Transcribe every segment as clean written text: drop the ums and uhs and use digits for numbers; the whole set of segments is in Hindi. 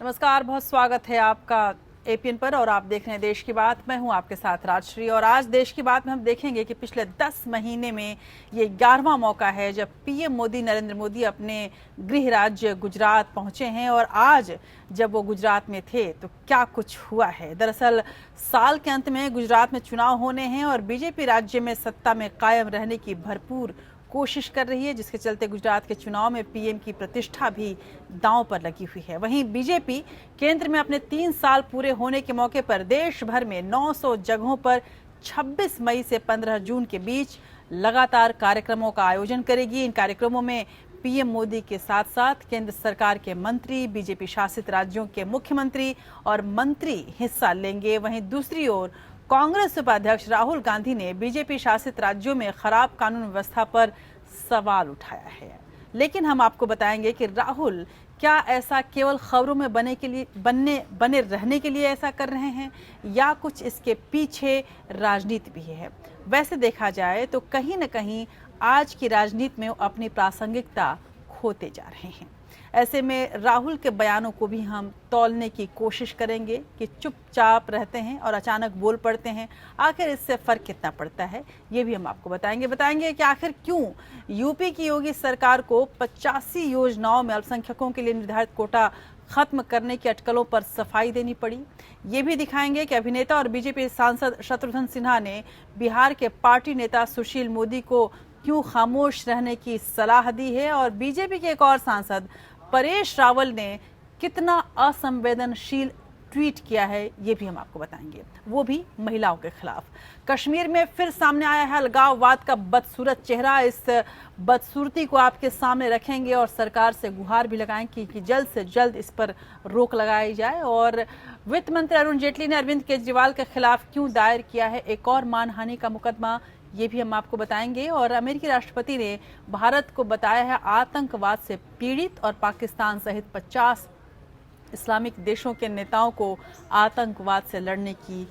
नमस्कार, बहुत स्वागत है आपका एपीएन पर और आप देख रहे हैं देश की बात। मैं हूं आपके साथ राजश्री और आज देश की बात में हम देखेंगे कि पिछले 10 महीने में ये 11वां मौका है जब पीएम मोदी नरेंद्र मोदी अपने गृह राज्य गुजरात पहुंचे हैं और आज जब वो गुजरात में थे तो क्या कुछ हुआ है। दरअसल साल के अंत में गुजरात में चुनाव होने हैं और बीजेपी राज्य में सत्ता में कायम रहने की भरपूर कोशिश कर रही है, जिसके चलते गुजरात के चुनाव में पीएम की प्रतिष्ठा भी दांव पर लगी हुई है। वहीं बीजेपी केंद्र में अपने 3 साल पूरे होने के मौके पर देश भर में 900 जगहों पर 26 मई से 15 जून के बीच लगातार कार्यक्रमों का आयोजन करेगी। इन कार्यक्रमों में पीएम मोदी के साथ साथ केंद्र सरकार के मंत्री, बीजेपी शासित राज्यों के मुख्यमंत्री और मंत्री हिस्सा लेंगे। वहीं दूसरी ओर कांग्रेस उपाध्यक्ष राहुल गांधी ने बीजेपी शासित राज्यों में खराब कानून व्यवस्था पर सवाल उठाया है। लेकिन हम आपको बताएंगे कि राहुल क्या ऐसा केवल खबरों में बने रहने के लिए ऐसा कर रहे हैं या कुछ इसके पीछे राजनीति भी है। वैसे देखा जाए तो कहीं न कहीं आज की राजनीति में अपनी प्रासंगिकता खोते जा रहे हैं। ऐसे में राहुल के बयानों को भी हम तौलने की कोशिश करेंगे कि चुपचाप रहते हैं और अचानक बोल पड़ते हैं, आखिर इससे फर्क कितना पड़ता है ये भी हम आपको बताएंगे कि आखिर क्यों यूपी की योगी सरकार को 85 योजनाओं में अल्पसंख्यकों के लिए निर्धारित कोटा खत्म करने की अटकलों पर सफाई देनी पड़ी। ये भी दिखाएंगे कि अभिनेता और बीजेपी सांसद शत्रुघ्न सिन्हा ने बिहार के पार्टी नेता सुशील मोदी को क्यों खामोश रहने की सलाह दी है और बीजेपी के एक और सांसद परेश रावल ने कितना असंवेदनशील ट्वीट किया है ये भी हम आपको बताएंगे, वो भी महिलाओं के खिलाफ। कश्मीर में फिर सामने आया है अलगाववाद का बदसूरत चेहरा। इस बदसूरती को आपके सामने रखेंगे और सरकार से गुहार भी लगाएंगे कि जल्द से जल्द इस पर रोक लगाई जाए। और वित्त मंत्री अरुण जेटली ने अरविंद केजरीवाल के खिलाफ क्यों दायर किया है एक और मानहानि का मुकदमा, ये भी हम आपको बताएंगे। और अमेरिकी राष्ट्रपति ने भारत को बताया है आतंकवाद से पीड़ित और पाकिस्तान सहित 50 इस्लामिक देशों के नेताओं को आतंकवाद से लड़ने की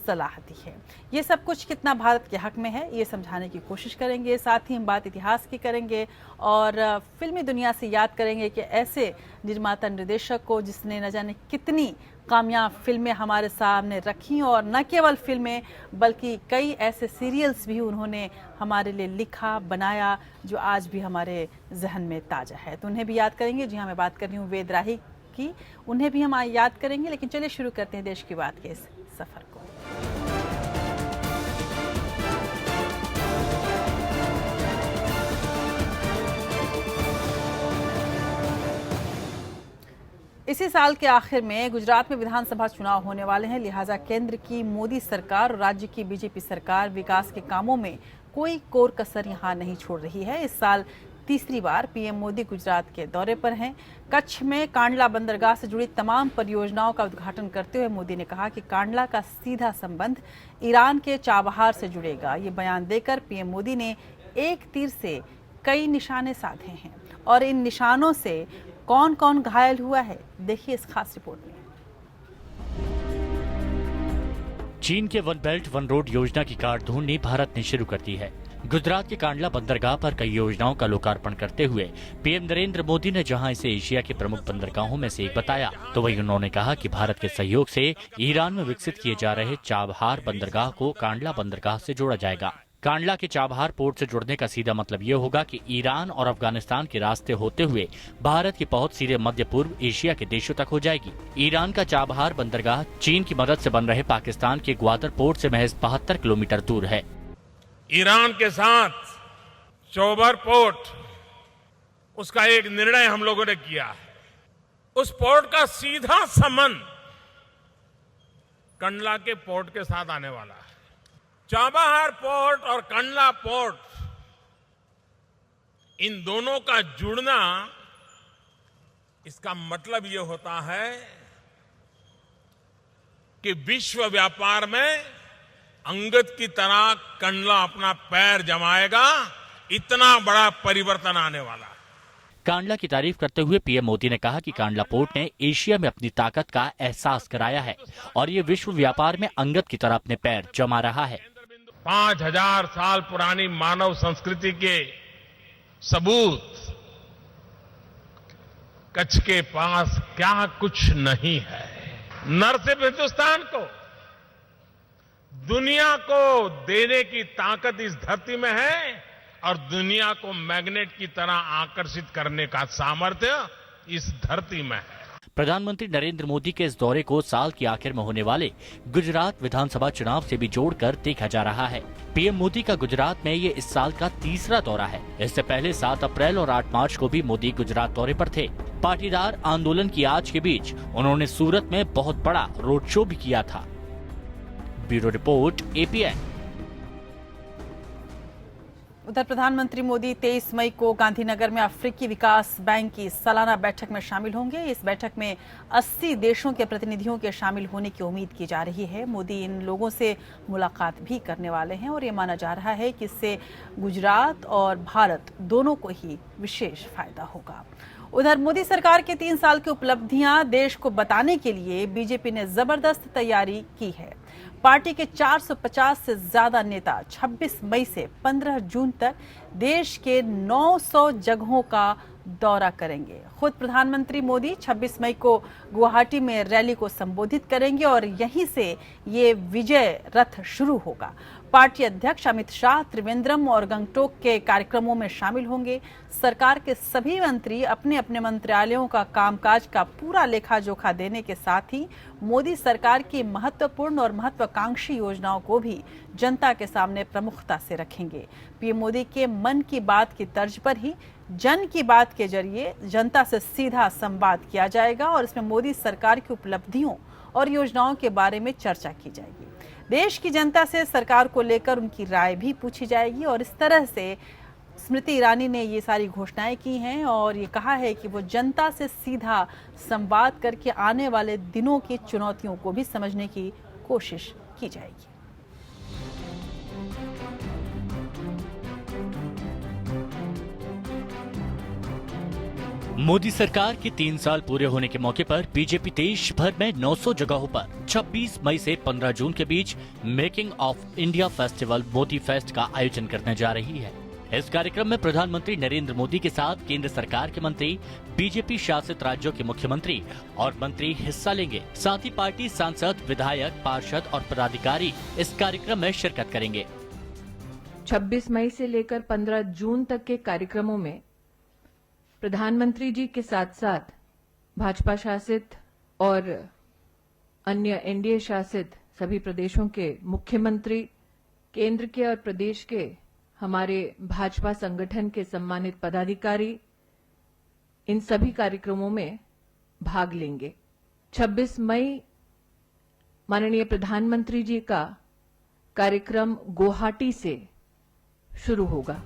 सलाह दी है। ये सब कुछ कितना भारत के हक में है ये समझाने की कोशिश करेंगे। साथ ही हम बात इतिहास की करेंगे और फिल्मी दुनिया से याद करेंगे कि ऐसे निर्माता निर्देशक को जिसने न जाने कितनी कामयाब फिल्में हमारे सामने रखी और न केवल फिल्में बल्कि कई ऐसे सीरियल्स भी उन्होंने हमारे लिए लिखा बनाया जो आज भी हमारे जहन में ताज़ा है। तो उन्हें भी याद करेंगे। जी हाँ, मैं बात कर रही हूँ वेद राही की, उन्हें भी हम याद करेंगे। लेकिन चलिए शुरू करते हैं देश की बात के इस सफर को। इसी साल के आखिर में गुजरात में विधानसभा चुनाव होने वाले हैं, लिहाजा केंद्र की मोदी सरकार और राज्य की बीजेपी सरकार विकास के कामों में कोई कोर कसर यहां नहीं छोड़ रही है। इस साल तीसरी बार पीएम मोदी गुजरात के दौरे पर हैं। कच्छ में कांडला बंदरगाह से जुड़ी तमाम परियोजनाओं का उद्घाटन करते हुए मोदी ने कहा कि कांडला का सीधा संबंध ईरान के चाबहार से जुड़ेगा। ये बयान देकर पीएम मोदी ने एक तीर से कई निशाने साधे हैं और इन निशानों से कौन कौन घायल हुआ है देखिए इस खास रिपोर्ट में। चीन के वन बेल्ट वन रोड योजना की कारधूनी भारत ने शुरू कर दी है। गुजरात के कांडला बंदरगाह पर कई योजनाओं का लोकार्पण करते हुए पीएम नरेंद्र मोदी ने जहां इसे एशिया के प्रमुख बंदरगाहों में से एक बताया, तो वहीं उन्होंने कहा कि भारत के सहयोग से ईरान में विकसित किए जा रहे चाबहार बंदरगाह को कांडला बंदरगाह से जोड़ा जाएगा। कांडला के चाबहार पोर्ट से जुड़ने का सीधा मतलब ये होगा कि ईरान और अफगानिस्तान के रास्ते होते हुए भारत की पहुंच सीधे मध्य पूर्व एशिया के देशों तक हो जाएगी। ईरान का चाबहार बंदरगाह चीन की मदद से बन रहे पाकिस्तान के ग्वादर पोर्ट से महज 72 किलोमीटर दूर है। ईरान के साथ चौबर पोर्ट, उसका एक निर्णय हम लोगों ने किया है। उस पोर्ट का सीधा संबंध कंडला के पोर्ट के साथ आने वाला है। चाबहार पोर्ट और कंडला पोर्ट, इन दोनों का जुड़ना, इसका मतलब ये होता है कि विश्व व्यापार में अंगद की तरह कंडला अपना पैर जमाएगा। इतना बड़ा परिवर्तन आने वाला है। कांडला की तारीफ करते हुए पीएम मोदी ने कहा कि कांडला पोर्ट ने एशिया में अपनी ताकत का एहसास कराया है और ये विश्व व्यापार में अंगद की तरह अपने पैर जमा रहा है। 5000 साल पुरानी मानव संस्कृति के सबूत कच्छ के पास क्या कुछ नहीं है। न सिर्फ हिंदुस्तान को, दुनिया को देने की ताकत इस धरती में है और दुनिया को मैग्नेट की तरह आकर्षित करने का सामर्थ्य इस धरती में है। प्रधानमंत्री नरेंद्र मोदी के इस दौरे को साल की आखिर में होने वाले गुजरात विधानसभा चुनाव से भी जोड़कर देखा जा रहा है। पीएम मोदी का गुजरात में ये इस साल का तीसरा दौरा है। इससे पहले 7 अप्रैल और 8 मार्च को भी मोदी गुजरात दौरे पर थे। पाटीदार आंदोलन की आज के बीच उन्होंने सूरत में बहुत बड़ा रोड शो भी किया था। Bureau report, APN। उधर प्रधानमंत्री मोदी 23 मई को गांधीनगर में अफ्रीकी विकास बैंक की सालाना बैठक में शामिल होंगे। इस बैठक में 80 देशों के प्रतिनिधियों के शामिल होने की उम्मीद की जा रही है। मोदी इन लोगों से मुलाकात भी करने वाले हैं और ये माना जा रहा है कि इससे गुजरात और भारत दोनों को ही विशेष फायदा होगा। उधर मोदी सरकार के 3 साल की उपलब्धियां देश को बताने के लिए बीजेपी ने जबरदस्त तैयारी की है। पार्टी के 450 से ज्यादा नेता 26 मई से 15 जून तक देश के 900 जगहों का दौरा करेंगे। खुद प्रधानमंत्री मोदी 26 मई को गुवाहाटी में रैली को संबोधित करेंगे और यहीं से ये विजय रथ शुरू होगा। पार्टी अध्यक्ष अमित शाह त्रिवेंद्रम और गंगटोक के कार्यक्रमों में शामिल होंगे। सरकार के सभी मंत्री अपने अपने मंत्रालयों का कामकाज का पूरा लेखा जोखा देने के साथ ही मोदी सरकार की महत्वपूर्ण और महत्वाकांक्षी योजनाओं को भी जनता के सामने प्रमुखता से रखेंगे। पीएम मोदी के मन की बात की तर्ज पर ही जन की बात के जरिए जनता से सीधा संवाद किया जाएगा और इसमें मोदी सरकार की उपलब्धियों और योजनाओं के बारे में चर्चा की जाएगी। देश की जनता से सरकार को लेकर उनकी राय भी पूछी जाएगी और इस तरह से स्मृति ईरानी ने ये सारी घोषणाएं की हैं और ये कहा है कि वो जनता से सीधा संवाद करके आने वाले दिनों की चुनौतियों को भी समझने की कोशिश की जाएगी। मोदी सरकार के 3 साल पूरे होने के मौके पर बीजेपी देश भर में 900 जगहों पर 26 मई से 15 जून के बीच making of India festival Modi fest का आयोजन करने जा रही है। इस कार्यक्रम में प्रधानमंत्री नरेंद्र मोदी के साथ केंद्र सरकार के मंत्री, बीजेपी शासित राज्यों के मुख्यमंत्री और मंत्री हिस्सा लेंगे। साथ ही पार्टी सांसद, विधायक, पार्षद और पदाधिकारी इस कार्यक्रम में शिरकत करेंगे। 26 मई से लेकर 15 जून तक के कार्यक्रमों में प्रधानमंत्री जी के साथ साथ भाजपा शासित और अन्य एनडीए शासित सभी प्रदेशों के मुख्यमंत्री, केंद्र के और प्रदेश के हमारे भाजपा संगठन के सम्मानित पदाधिकारी इन सभी कार्यक्रमों में भाग लेंगे। 26 मई माननीय प्रधानमंत्री जी का कार्यक्रम गुवाहाटी से शुरू होगा।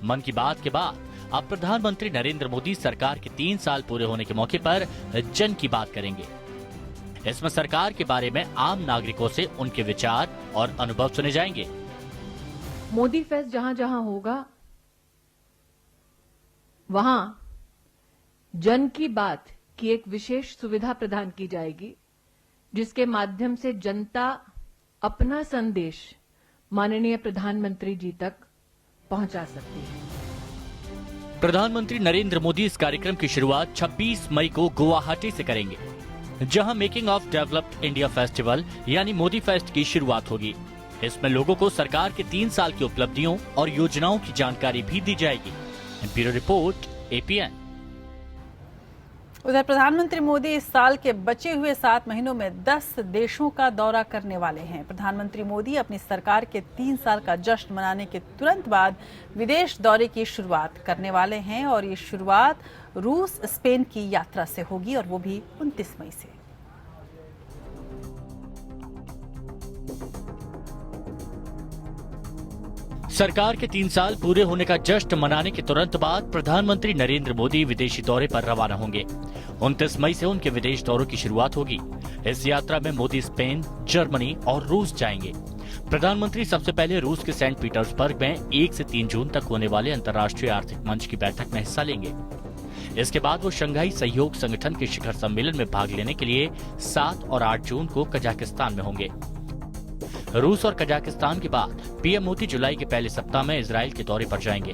मन की बात के बाद अब प्रधानमंत्री नरेंद्र मोदी सरकार के 3 साल पूरे होने के मौके पर जन की बात करेंगे। इसमें सरकार के बारे में आम नागरिकों से उनके विचार और अनुभव सुने जाएंगे। मोदी फेस्ट जहां जहां होगा वहां जन की बात की एक विशेष सुविधा प्रदान की जाएगी, जिसके माध्यम से जनता अपना संदेश माननीय प्रधानमंत्री जी तक पहुंचा सकती है। प्रधानमंत्री नरेंद्र मोदी इस कार्यक्रम की शुरुआत 26 मई को गुवाहाटी से करेंगे, जहां making of developed India festival यानी मोदी फेस्ट की शुरुआत होगी। इसमें लोगों को सरकार के 3 साल की उपलब्धियों और योजनाओं की जानकारी भी दी जाएगी। Bureau report, APN। उधर प्रधानमंत्री मोदी इस साल के बचे हुए 7 महीनों में 10 देशों का दौरा करने वाले हैं। प्रधानमंत्री मोदी अपनी सरकार के 3 साल का जश्न मनाने के तुरंत बाद विदेश दौरे की शुरुआत करने वाले हैं और ये शुरुआत रूस, स्पेन की यात्रा से होगी और वो भी 29 मई से। सरकार के 3 साल पूरे होने का जश्न मनाने के तुरंत बाद प्रधानमंत्री नरेंद्र मोदी विदेशी दौरे पर रवाना होंगे। 29 मई से उनके विदेश दौरों की शुरुआत होगी। इस यात्रा में मोदी स्पेन, जर्मनी और रूस जाएंगे। प्रधानमंत्री सबसे पहले रूस के सेंट पीटर्सबर्ग में 1 से 3 जून तक होने वाले अंतर्राष्ट्रीय आर्थिक मंच की बैठक में हिस्सा लेंगे। इसके बाद वो शंघाई सहयोग संगठन के शिखर सम्मेलन में भाग लेने के लिए 7 और 8 जून को कजाकिस्तान में होंगे। रूस और कजाकिस्तान के बाद पीएम मोदी जुलाई के पहले सप्ताह में इजराइल के दौरे पर जाएंगे।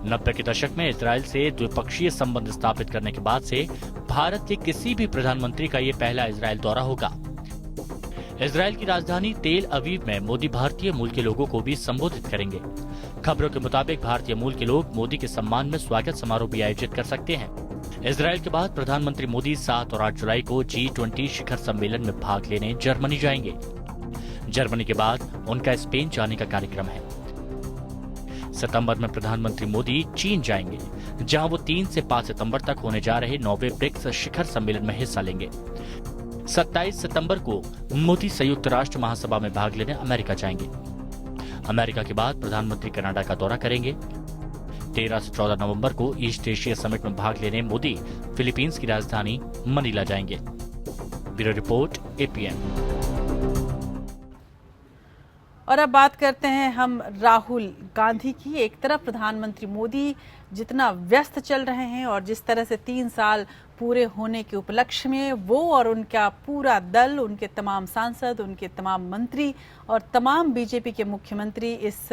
90 के दशक में इजराइल से द्विपक्षीय संबंध स्थापित करने के बाद से भारत के किसी भी प्रधानमंत्री का ये पहला इजराइल दौरा होगा। इजराइल की राजधानी तेल अवीव में मोदी भारतीय मूल के लोगों को भी संबोधित करेंगे। खबरों के मुताबिक भारतीय मूल के लोग मोदी के सम्मान में स्वागत समारोह भी आयोजित कर सकते हैं। इजराइल के बाद प्रधानमंत्री मोदी 7 और 8 जुलाई को G20 शिखर सम्मेलन में भाग लेने जर्मनी जाएंगे। जर्मनी के बाद उनका स्पेन जाने का कार्यक्रम है। सितंबर में प्रधानमंत्री मोदी चीन जाएंगे, जहां वो 3 से 5 सितंबर तक होने जा रहे 9वें ब्रिक्स शिखर सम्मेलन में हिस्सा लेंगे। 27 सितंबर को मोदी संयुक्त राष्ट्र महासभा में भाग लेने अमेरिका जाएंगे। अमेरिका के बाद प्रधानमंत्री कनाडा का दौरा करेंगे। 13 से 14 नवंबर को ईस्ट एशिया समिट में भाग लेने मोदी फिलीपींस की राजधानी मनीला जाएंगे। Bureau report, APN। और अब बात करते हैं हम राहुल गांधी की। एक तरफ प्रधानमंत्री मोदी जितना व्यस्त चल रहे हैं और जिस तरह से 3 साल पूरे होने के उपलक्ष्य में वो और उनका पूरा दल, उनके तमाम सांसद, उनके तमाम मंत्री और तमाम बीजेपी के मुख्यमंत्री इस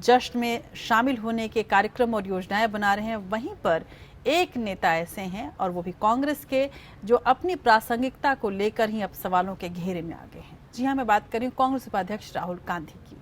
जश्न में शामिल होने के कार्यक्रम और योजनाएं बना रहे हैं, वहीं पर एक नेता ऐसे हैं और वो भी कांग्रेस के, जो अपनी प्रासंगिकता को लेकर ही अब सवालों के घेरे में आ गए हैं। जी हां, मैं बात कर रही हूं कांग्रेस उपाध्यक्ष राहुल गांधी की,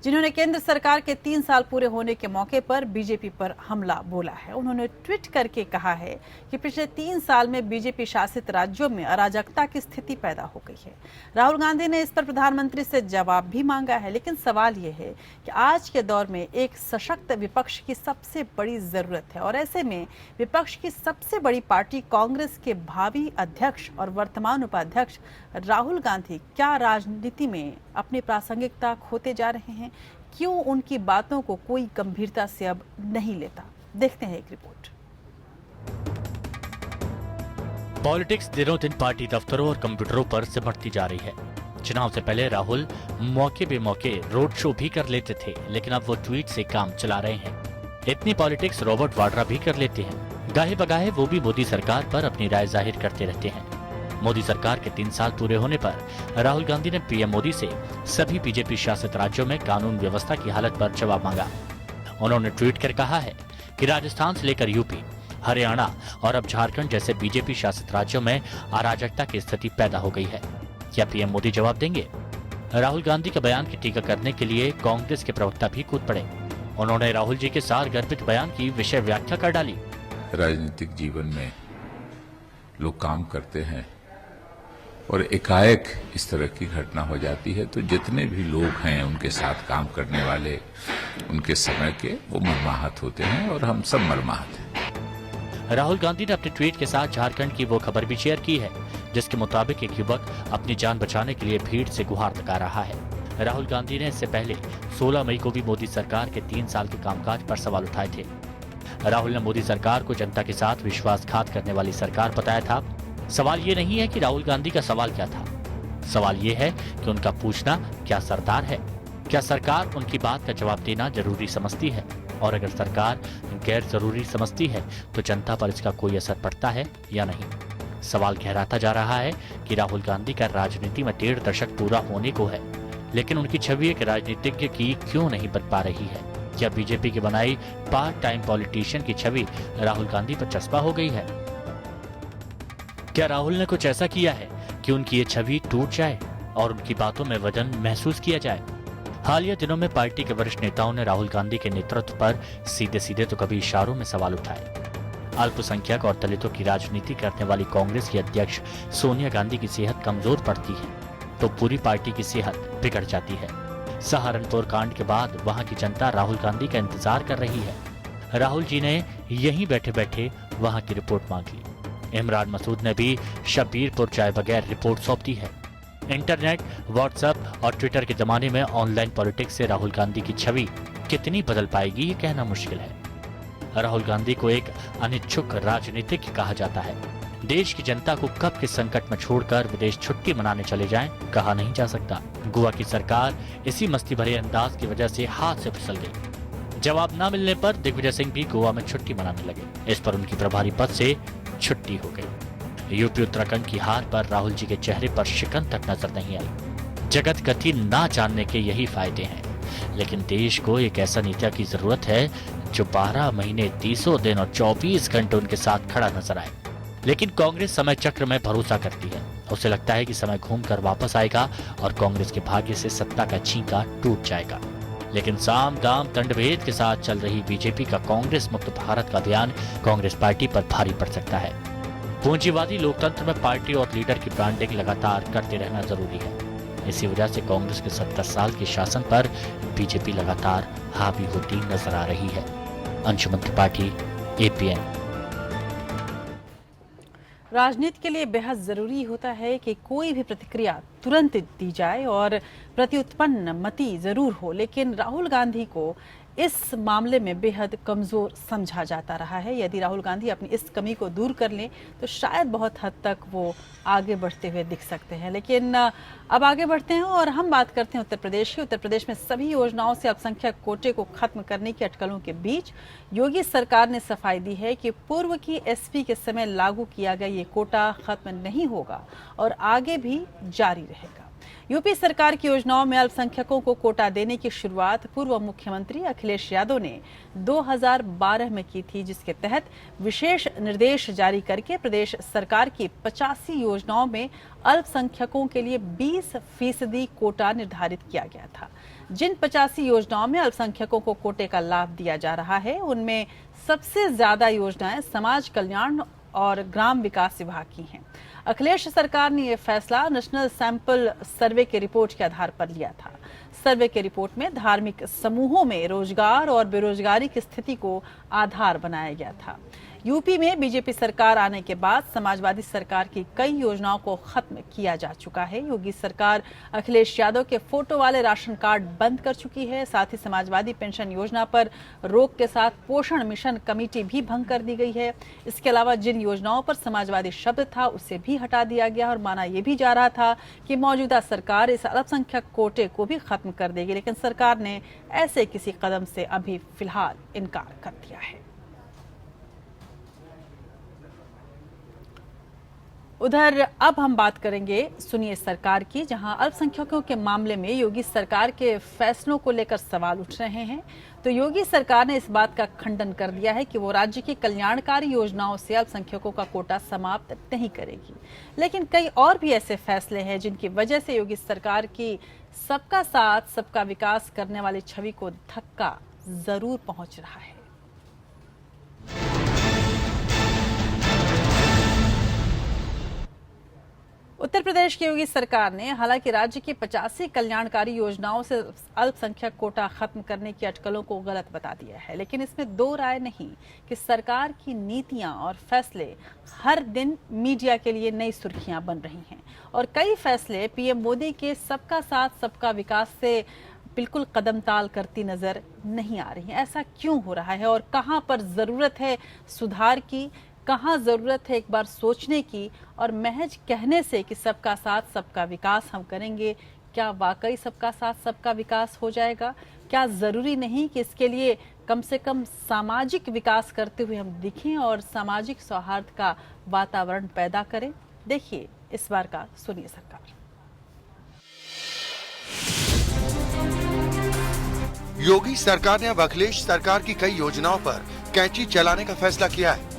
जिन्होंने केंद्र सरकार के 3 साल पूरे होने के मौके पर बीजेपी पर हमला बोला है। उन्होंने ट्वीट करके कहा है कि पिछले 3 साल में बीजेपी शासित राज्यों में अराजकता की स्थिति पैदा हो गई है। राहुल गांधी ने इस पर प्रधानमंत्री से जवाब भी मांगा है, लेकिन सवाल यह है कि आज के दौर में एक सशक्त विपक्ष की सबसे बड़ी जरूरत है और ऐसे में विपक्ष की सबसे बड़ी पार्टी कांग्रेस के भावी अध्यक्ष और वर्तमान उपाध्यक्ष राहुल गांधी क्या राजनीति में अपनी प्रासंगिकता खोते जा रहे हैं? क्यों उनकी बातों को कोई गंभीरता से अब नहीं लेता? देखते हैं एक रिपोर्ट। पॉलिटिक्स दिनों दिन पार्टी दफ्तरों और कंप्यूटरों पर सिमटती जा रही है। चुनाव से पहले राहुल मौके बेमौके रोड शो भी कर लेते थे, लेकिन अब वो ट्वीट से काम चला रहे हैं। इतनी पॉलिटिक्स रॉबर्ट वाड्रा भी कर लेते हैं। गाहे बगाहे वो भी मोदी सरकार पर अपनी राय जाहिर करते रहते हैं। मोदी सरकार के 3 साल पूरे होने पर राहुल गांधी ने पीएम मोदी से सभी बीजेपी शासित राज्यों में कानून व्यवस्था की हालत पर जवाब मांगा। उन्होंने ट्वीट कर कहा है कि राजस्थान से लेकर यूपी, हरियाणा और अब झारखंड जैसे बीजेपी शासित राज्यों में अराजकता की स्थिति पैदा हो गई है। क्या पीएम मोदी जवाब देंगे? राहुल गांधी के बयान की टीका करने के लिए कांग्रेस के प्रवक्ता भी कूद पड़े। उन्होंने राहुल जी के सार गर्भित बयान की विषय व्याख्या कर डाली। राजनीतिक जीवन में लोग काम करते हैं और एकाएक इस तरह की घटना हो जाती है तो जितने भी लोग हैं उनके साथ काम करने वाले, उनके समय के, वो मर्माहत होते हैं और हम सब मर्माहत हैं। राहुल गांधी ने अपने ट्वीट के साथ झारखंड की वो खबर भी शेयर की है जिसके मुताबिक एक युवक अपनी जान बचाने के लिए भीड़ से गुहार लगा रहा है। राहुल गांधी ने इससे पहले 16 मई को भी मोदी सरकार के 3 साल के कामकाज पर सवाल उठाए थे। राहुल ने मोदी सरकार को जनता के साथ विश्वासघात करने वाली सरकार बताया था। सवाल ये नहीं है कि राहुल गांधी का सवाल क्या था, सवाल ये है कि उनका पूछना क्या सरदार है। क्या सरकार उनकी बात का जवाब देना जरूरी समझती है? और अगर सरकार गैर जरूरी समझती है तो जनता पर इसका कोई असर पड़ता है या नहीं? सवाल गहराता जा रहा है कि राहुल गांधी का राजनीति में 1.5 दशक पूरा होने को है, लेकिन उनकी छवि एक राजनीतिज्ञ की क्यों नहीं बन पा रही है? क्या बीजेपी की बनाई पार्ट टाइम पॉलिटिशियन की छवि राहुल गांधी पर चस्पा हो गई है? क्या राहुल ने कुछ ऐसा किया है कि उनकी ये छवि टूट जाए और उनकी बातों में वजन महसूस किया जाए? हालिया दिनों में पार्टी के वरिष्ठ नेताओं ने राहुल गांधी के नेतृत्व पर सीधे सीधे तो कभी इशारों में सवाल उठाए। अल्पसंख्यक और दलितों की राजनीति करने वाली कांग्रेस की अध्यक्ष सोनिया गांधी की सेहत कमजोर पड़ती है तो पूरी पार्टी की सेहत बिगड़ जाती है। सहारनपुर कांड के बाद वहां की जनता राहुल गांधी का इंतजार कर रही है। राहुल जी ने यहीं बैठे बैठे वहां की रिपोर्ट मांग ली। इमरान मसूद ने भी शब्बीरपुर जाए बगैर रिपोर्ट सौंप दी है। इंटरनेट, व्हाट्सएप और ट्विटर के जमाने में ऑनलाइन पॉलिटिक्स से राहुल गांधी की छवि कितनी बदल पाएगी ये कहना मुश्किल है। राहुल गांधी को एक अनिच्छुक राजनीतिज्ञ कहा जाता है। देश की जनता को कब किस संकट में छोड़कर विदेश छुट्टी मनाने चले जाएं, कहा नहीं जा सकता। गोवा की सरकार इसी मस्ती भरे अंदाज की वजह से हाथ से फिसल गई। जवाब न मिलने पर दिग्विजय सिंह भी गोवा में छुट्टी मनाने लगे। इस पर उनकी प्रभारी पद से छुट्टी हो गई। यूपी उत्तराखंड की हार पर राहुल जी के चेहरे पर शिकन तक नजर नहीं आई। जगत गति ना जानने के यही फायदे हैं। लेकिन देश को एक ऐसा नेता की जरूरत है जो 12 महीने 300 दिन और 24 घंटे उनके साथ खड़ा नजर आए। लेकिन कांग्रेस समय चक्र में भरोसा करती है। उसे लगता है कि समय घूमकर वापस आएगा और कांग्रेस के भाग्य से सत्ता का छींका टूट जाएगा। लेकिन साम दाम दंडभेद के साथ चल रही बीजेपी का कांग्रेस मुक्त भारत का ध्यान कांग्रेस पार्टी पर भारी पड़ सकता है। पूंजीवादी लोकतंत्र में पार्टी और लीडर की ब्रांडिंग लगातार करते रहना जरूरी है। इसी वजह से कांग्रेस के 70 साल के शासन पर बीजेपी लगातार हावी होती नजर आ रही है। अंशुमन त्रिपाठी, APN। राजनीति के लिए बेहद जरूरी होता है कि कोई भी प्रतिक्रिया तुरंत दी जाए और प्रत्युत्पन्न मति जरूर हो, लेकिन राहुल गांधी को इस मामले में बेहद कमजोर समझा जाता रहा है। यदि राहुल गांधी अपनी इस कमी को दूर कर लें तो शायद बहुत हद तक वो आगे बढ़ते हुए दिख सकते हैं। लेकिन अब आगे बढ़ते हैं और हम बात करते हैं उत्तर प्रदेश की। उत्तर प्रदेश में सभी योजनाओं से अल्पसंख्यक कोटे को खत्म करने की अटकलों के बीच योगी सरकार ने सफाई दी है कि पूर्व की SP के समय लागू किया गया ये कोटा खत्म नहीं होगा और आगे भी जारी रहेगा। यूपी सरकार की योजनाओं में अल्पसंख्यकों को कोटा देने की शुरुआत पूर्व मुख्यमंत्री अखिलेश यादव ने 2012 में की थी, जिसके तहत विशेष निर्देश जारी करके प्रदेश सरकार की 85 योजनाओं में अल्पसंख्यकों के लिए 20% कोटा निर्धारित किया गया था। जिन 85 योजनाओं में अल्पसंख्यकों को कोटे का लाभ दिया जा रहा है, उनमें सबसे ज्यादा योजनाएं समाज कल्याण और ग्राम विकास विभाग की हैं। अखिलेश सरकार ने यह फैसला नेशनल सैंपल सर्वे के रिपोर्ट के आधार पर लिया था। सर्वे के रिपोर्ट में धार्मिक समूहों में रोजगार और बेरोजगारी की स्थिति को आधार बनाया गया था। यूपी में बीजेपी सरकार आने के बाद समाजवादी सरकार की कई योजनाओं को खत्म किया जा चुका है। योगी सरकार अखिलेश यादव के फोटो वाले राशन कार्ड बंद कर चुकी है। साथ ही समाजवादी पेंशन योजना पर रोक के साथ पोषण मिशन कमेटी भी भंग कर दी गई है। इसके अलावा जिन योजनाओं पर समाजवादी शब्द था उसे भी हटा दिया गया और माना यह भी जा रहा था कि मौजूदा सरकार इस अल्पसंख्यक कोटे को भी खत्म कर देगी, लेकिन सरकार ने ऐसे किसी कदम से अभी फिलहाल इनकार कर दिया है। उधर अब हम बात करेंगे सुनिए सरकार की, जहां अल्पसंख्यकों के मामले में योगी सरकार के फैसलों को लेकर सवाल उठ रहे हैं। तो योगी सरकार ने इस बात का खंडन कर दिया है कि वो राज्य की कल्याणकारी योजनाओं से अल्पसंख्यकों का कोटा समाप्त नहीं करेगी। लेकिन कई और भी ऐसे फैसले हैं जिनकी वजह से योगी सरकार की सबका साथ सबका विकास करने वाली छवि को धक्का जरूर पहुंच रहा है। उत्तर प्रदेश की योगी सरकार ने हालांकि राज्य की 85 कल्याणकारी योजनाओं से अल्पसंख्यक कोटा खत्म करने की अटकलों को गलत बता दिया है, लेकिन इसमें दो राय नहीं कि सरकार की नीतियां और फैसले हर दिन मीडिया के लिए नई सुर्खियां बन रही हैं और कई फैसले पीएम मोदी के सबका साथ सबका विकास से बिल्कुल कदमताल करती नजर नहीं आ रही है। ऐसा क्यों हो रहा है और कहां पर जरूरत है सुधार की, कहां जरूरत है एक बार सोचने की और महज कहने से कि सबका साथ सबका विकास हम करेंगे, क्या वाकई सबका साथ सबका विकास हो जाएगा? क्या जरूरी नहीं कि इसके लिए कम से कम सामाजिक विकास करते हुए हम दिखें और सामाजिक सौहार्द का वातावरण पैदा करें? देखिए इस बार का सुनिए सरकार। योगी सरकार ने अब अखिलेश सरकार की कई योजनाओं पर कैंची चलाने का फैसला किया है,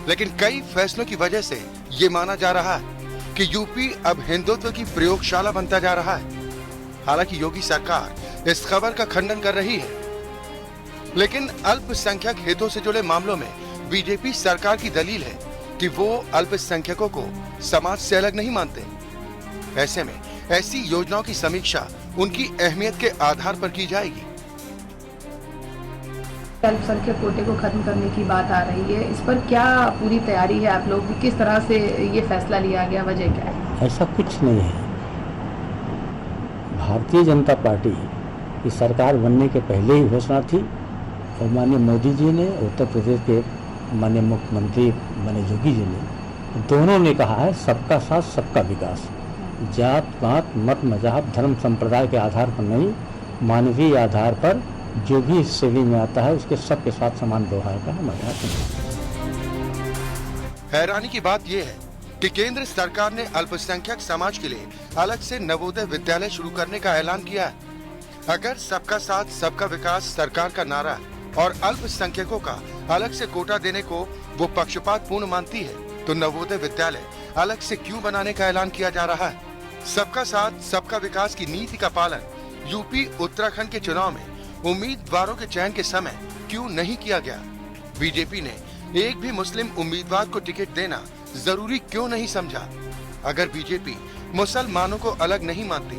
लेकिन कई फैसलों की वजह से ये माना जा रहा है कि यूपी अब हिंदुत्व की प्रयोगशाला बनता जा रहा है। हालांकि योगी सरकार इस खबर का खंडन कर रही है, लेकिन अल्पसंख्यक हितों से जुड़े मामलों में बीजेपी सरकार की दलील है कि वो अल्पसंख्यकों को समाज से अलग नहीं मानते। ऐसे में ऐसी योजनाओं की समीक्षा उनकी अहमियत के आधार पर की जाएगी। अल्पसंख्यक कोटे को खत्म करने की बात आ रही है, इस पर क्या पूरी तैयारी है आप लोग की? किस तरह से ये फैसला लिया गया, वजह क्या है? ऐसा कुछ नहीं है। भारतीय जनता पार्टी की सरकार बनने के पहले ही घोषणा थी और माननीय मोदी जी ने, उत्तर प्रदेश के माननीय मुख्यमंत्री माननीय योगी जी ने, दोनों ने कहा है सबका साथ सबका विकास। जात पात मत मजहब धर्म संप्रदाय के आधार पर नहीं, मानवीय आधार पर जो भी इस श्रेणी में आता है उसके सबके साथ समान व्यवहार का हमारा। हैरानी की बात यह है कि केंद्र सरकार ने अल्पसंख्यक समाज के लिए अलग से नवोदय विद्यालय शुरू करने का ऐलान किया है। अगर सबका साथ सबका विकास सरकार का नारा और अल्पसंख्यकों का अलग से कोटा देने को वो पक्षपात पूर्ण मानती है, तो नवोदय विद्यालय अलग से क्यों बनाने का ऐलान किया जा रहा है? सबका साथ सबका विकास की नीति का पालन यूपी उत्तराखंड के चुनाव में उम्मीदवारों के चयन के समय क्यों नहीं किया गया? बीजेपी ने एक भी मुस्लिम उम्मीदवार को टिकट देना जरूरी क्यों नहीं समझा? अगर बीजेपी मुसलमानों को अलग नहीं मानती,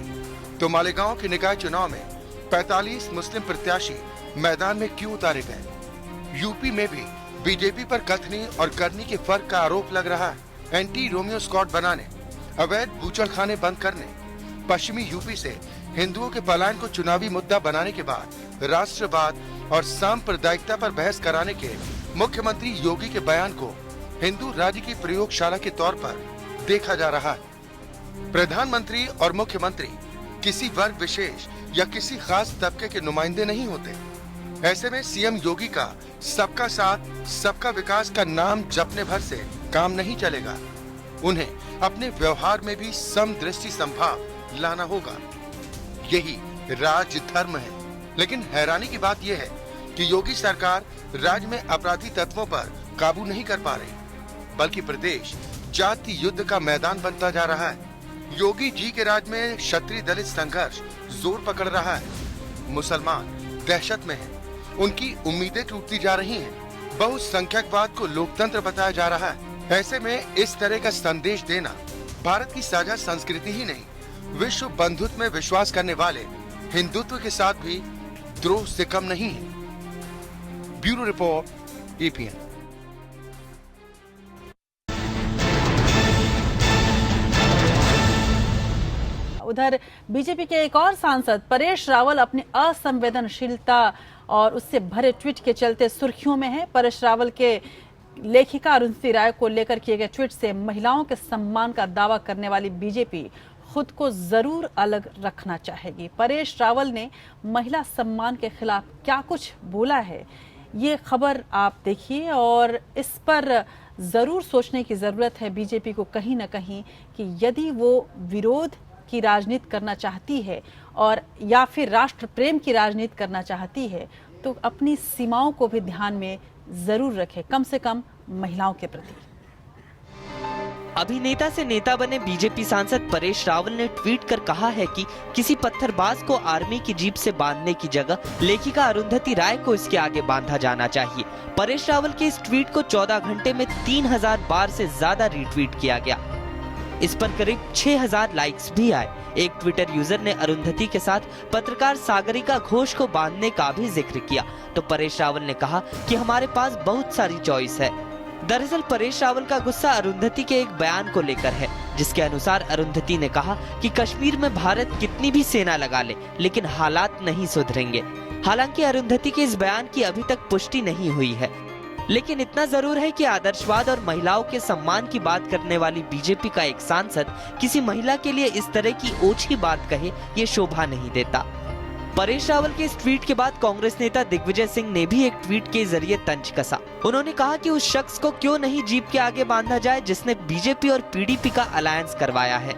तो मालेगांव के निकाय चुनाव में 45 मुस्लिम प्रत्याशी मैदान में क्यों उतारे गए? यूपी में भी बीजेपी पर कथनी और करनी के फर्क का आरोप लग रहा है। एंटी रोमियो स्क्वाड बनाने, अवैध बूचड़खाने बंद करने, पश्चिमी यूपी से हिंदुओं के पलायन को चुनावी मुद्दा बनाने के बाद राष्ट्रवाद और सांप्रदायिकता पर बहस कराने के मुख्यमंत्री योगी के बयान को हिंदू राज्य की प्रयोगशाला के तौर पर देखा जा रहा है। प्रधानमंत्री और मुख्यमंत्री किसी वर्ग विशेष या किसी खास तबके के नुमाइंदे नहीं होते। ऐसे में सीएम योगी का सबका साथ सबका विकास का नाम जपने भर से काम नहीं चलेगा। उन्हें अपने व्यवहार में भी समदृष्टि संभाव लाना होगा। यही राज्य धर्म है। लेकिन हैरानी की बात यह है कि योगी सरकार राज्य में अपराधी तत्वों पर काबू नहीं कर पा रही, बल्कि प्रदेश जाति युद्ध का मैदान बनता जा रहा है। योगी जी के राज में क्षत्रिय दलित संघर्ष जोर पकड़ रहा है। मुसलमान दहशत में हैं, उनकी उम्मीदें टूटती जा रही हैं। बहुसंख्यकवाद को लोकतंत्र बताया जा रहा है। ऐसे में इस तरह का संदेश देना भारत की साझा संस्कृति ही नहीं, विश्व बंधुत्व में विश्वास करने वाले हिंदुत्व के साथ भी द्रोह से कम नहीं है। Bureau report, APN. उधर बीजेपी के एक और सांसद परेश रावल अपनी असंवेदनशीलता और उससे भरे ट्वीट के चलते सुर्खियों में है। परेश रावल के लेखिका अरुंधति राय को लेकर किए गए ट्वीट से महिलाओं के सम्मान का दावा करने वाली बीजेपी खुद को जरूर अलग रखना चाहेगी। परेश रावल ने महिला सम्मान के खिलाफ क्या कुछ बोला है, ये खबर आप देखिए और इस पर जरूर सोचने की जरूरत है बीजेपी को कहीं ना कहीं कि यदि वो विरोध की राजनीति करना चाहती है और या फिर राष्ट्र प्रेम की राजनीति करना चाहती है, तो अपनी सीमाओं को भी ध्यान में जरूर रखे, कम से कम महिलाओं के प्रति। अभिनेता से नेता बने बीजेपी सांसद परेश रावल ने ट्वीट कर कहा है कि किसी पत्थरबाज को आर्मी की जीप से बांधने की जगह लेखिका अरुंधति राय को इसके आगे बांधा जाना चाहिए। परेश रावल के इस ट्वीट को 14 घंटे में 3000 बार से ज्यादा रीट्वीट किया गया। इस पर करीब 6000 लाइक्स भी आए। एक ट्विटर यूजर ने अरुंधति के साथ पत्रकार सागरिका घोष को बांधने का भी जिक्र किया, तो परेश रावल ने कहा कि हमारे पास बहुत सारी चॉइस है। दरअसल परेश रावल का गुस्सा अरुंधति के एक बयान को लेकर है, जिसके अनुसार अरुंधति ने कहा कि कश्मीर में भारत कितनी भी सेना लगा ले, लेकिन हालात नहीं सुधरेंगे। हालांकि अरुंधति के इस बयान की अभी तक पुष्टि नहीं हुई है, लेकिन इतना जरूर है कि आदर्शवाद और महिलाओं के सम्मान की बात करने वाली बीजेपी का एक सांसद किसी महिला के लिए इस तरह की ओछी बात कहे, ये शोभा नहीं देता। परेश रावल के इस ट्वीट के बाद कांग्रेस नेता दिग्विजय सिंह ने भी एक ट्वीट के जरिए तंज कसा। उन्होंने कहा कि उस शख्स को क्यों नहीं जीप के आगे बांधा जाए जिसने बीजेपी और पीडीपी का अलायंस करवाया है।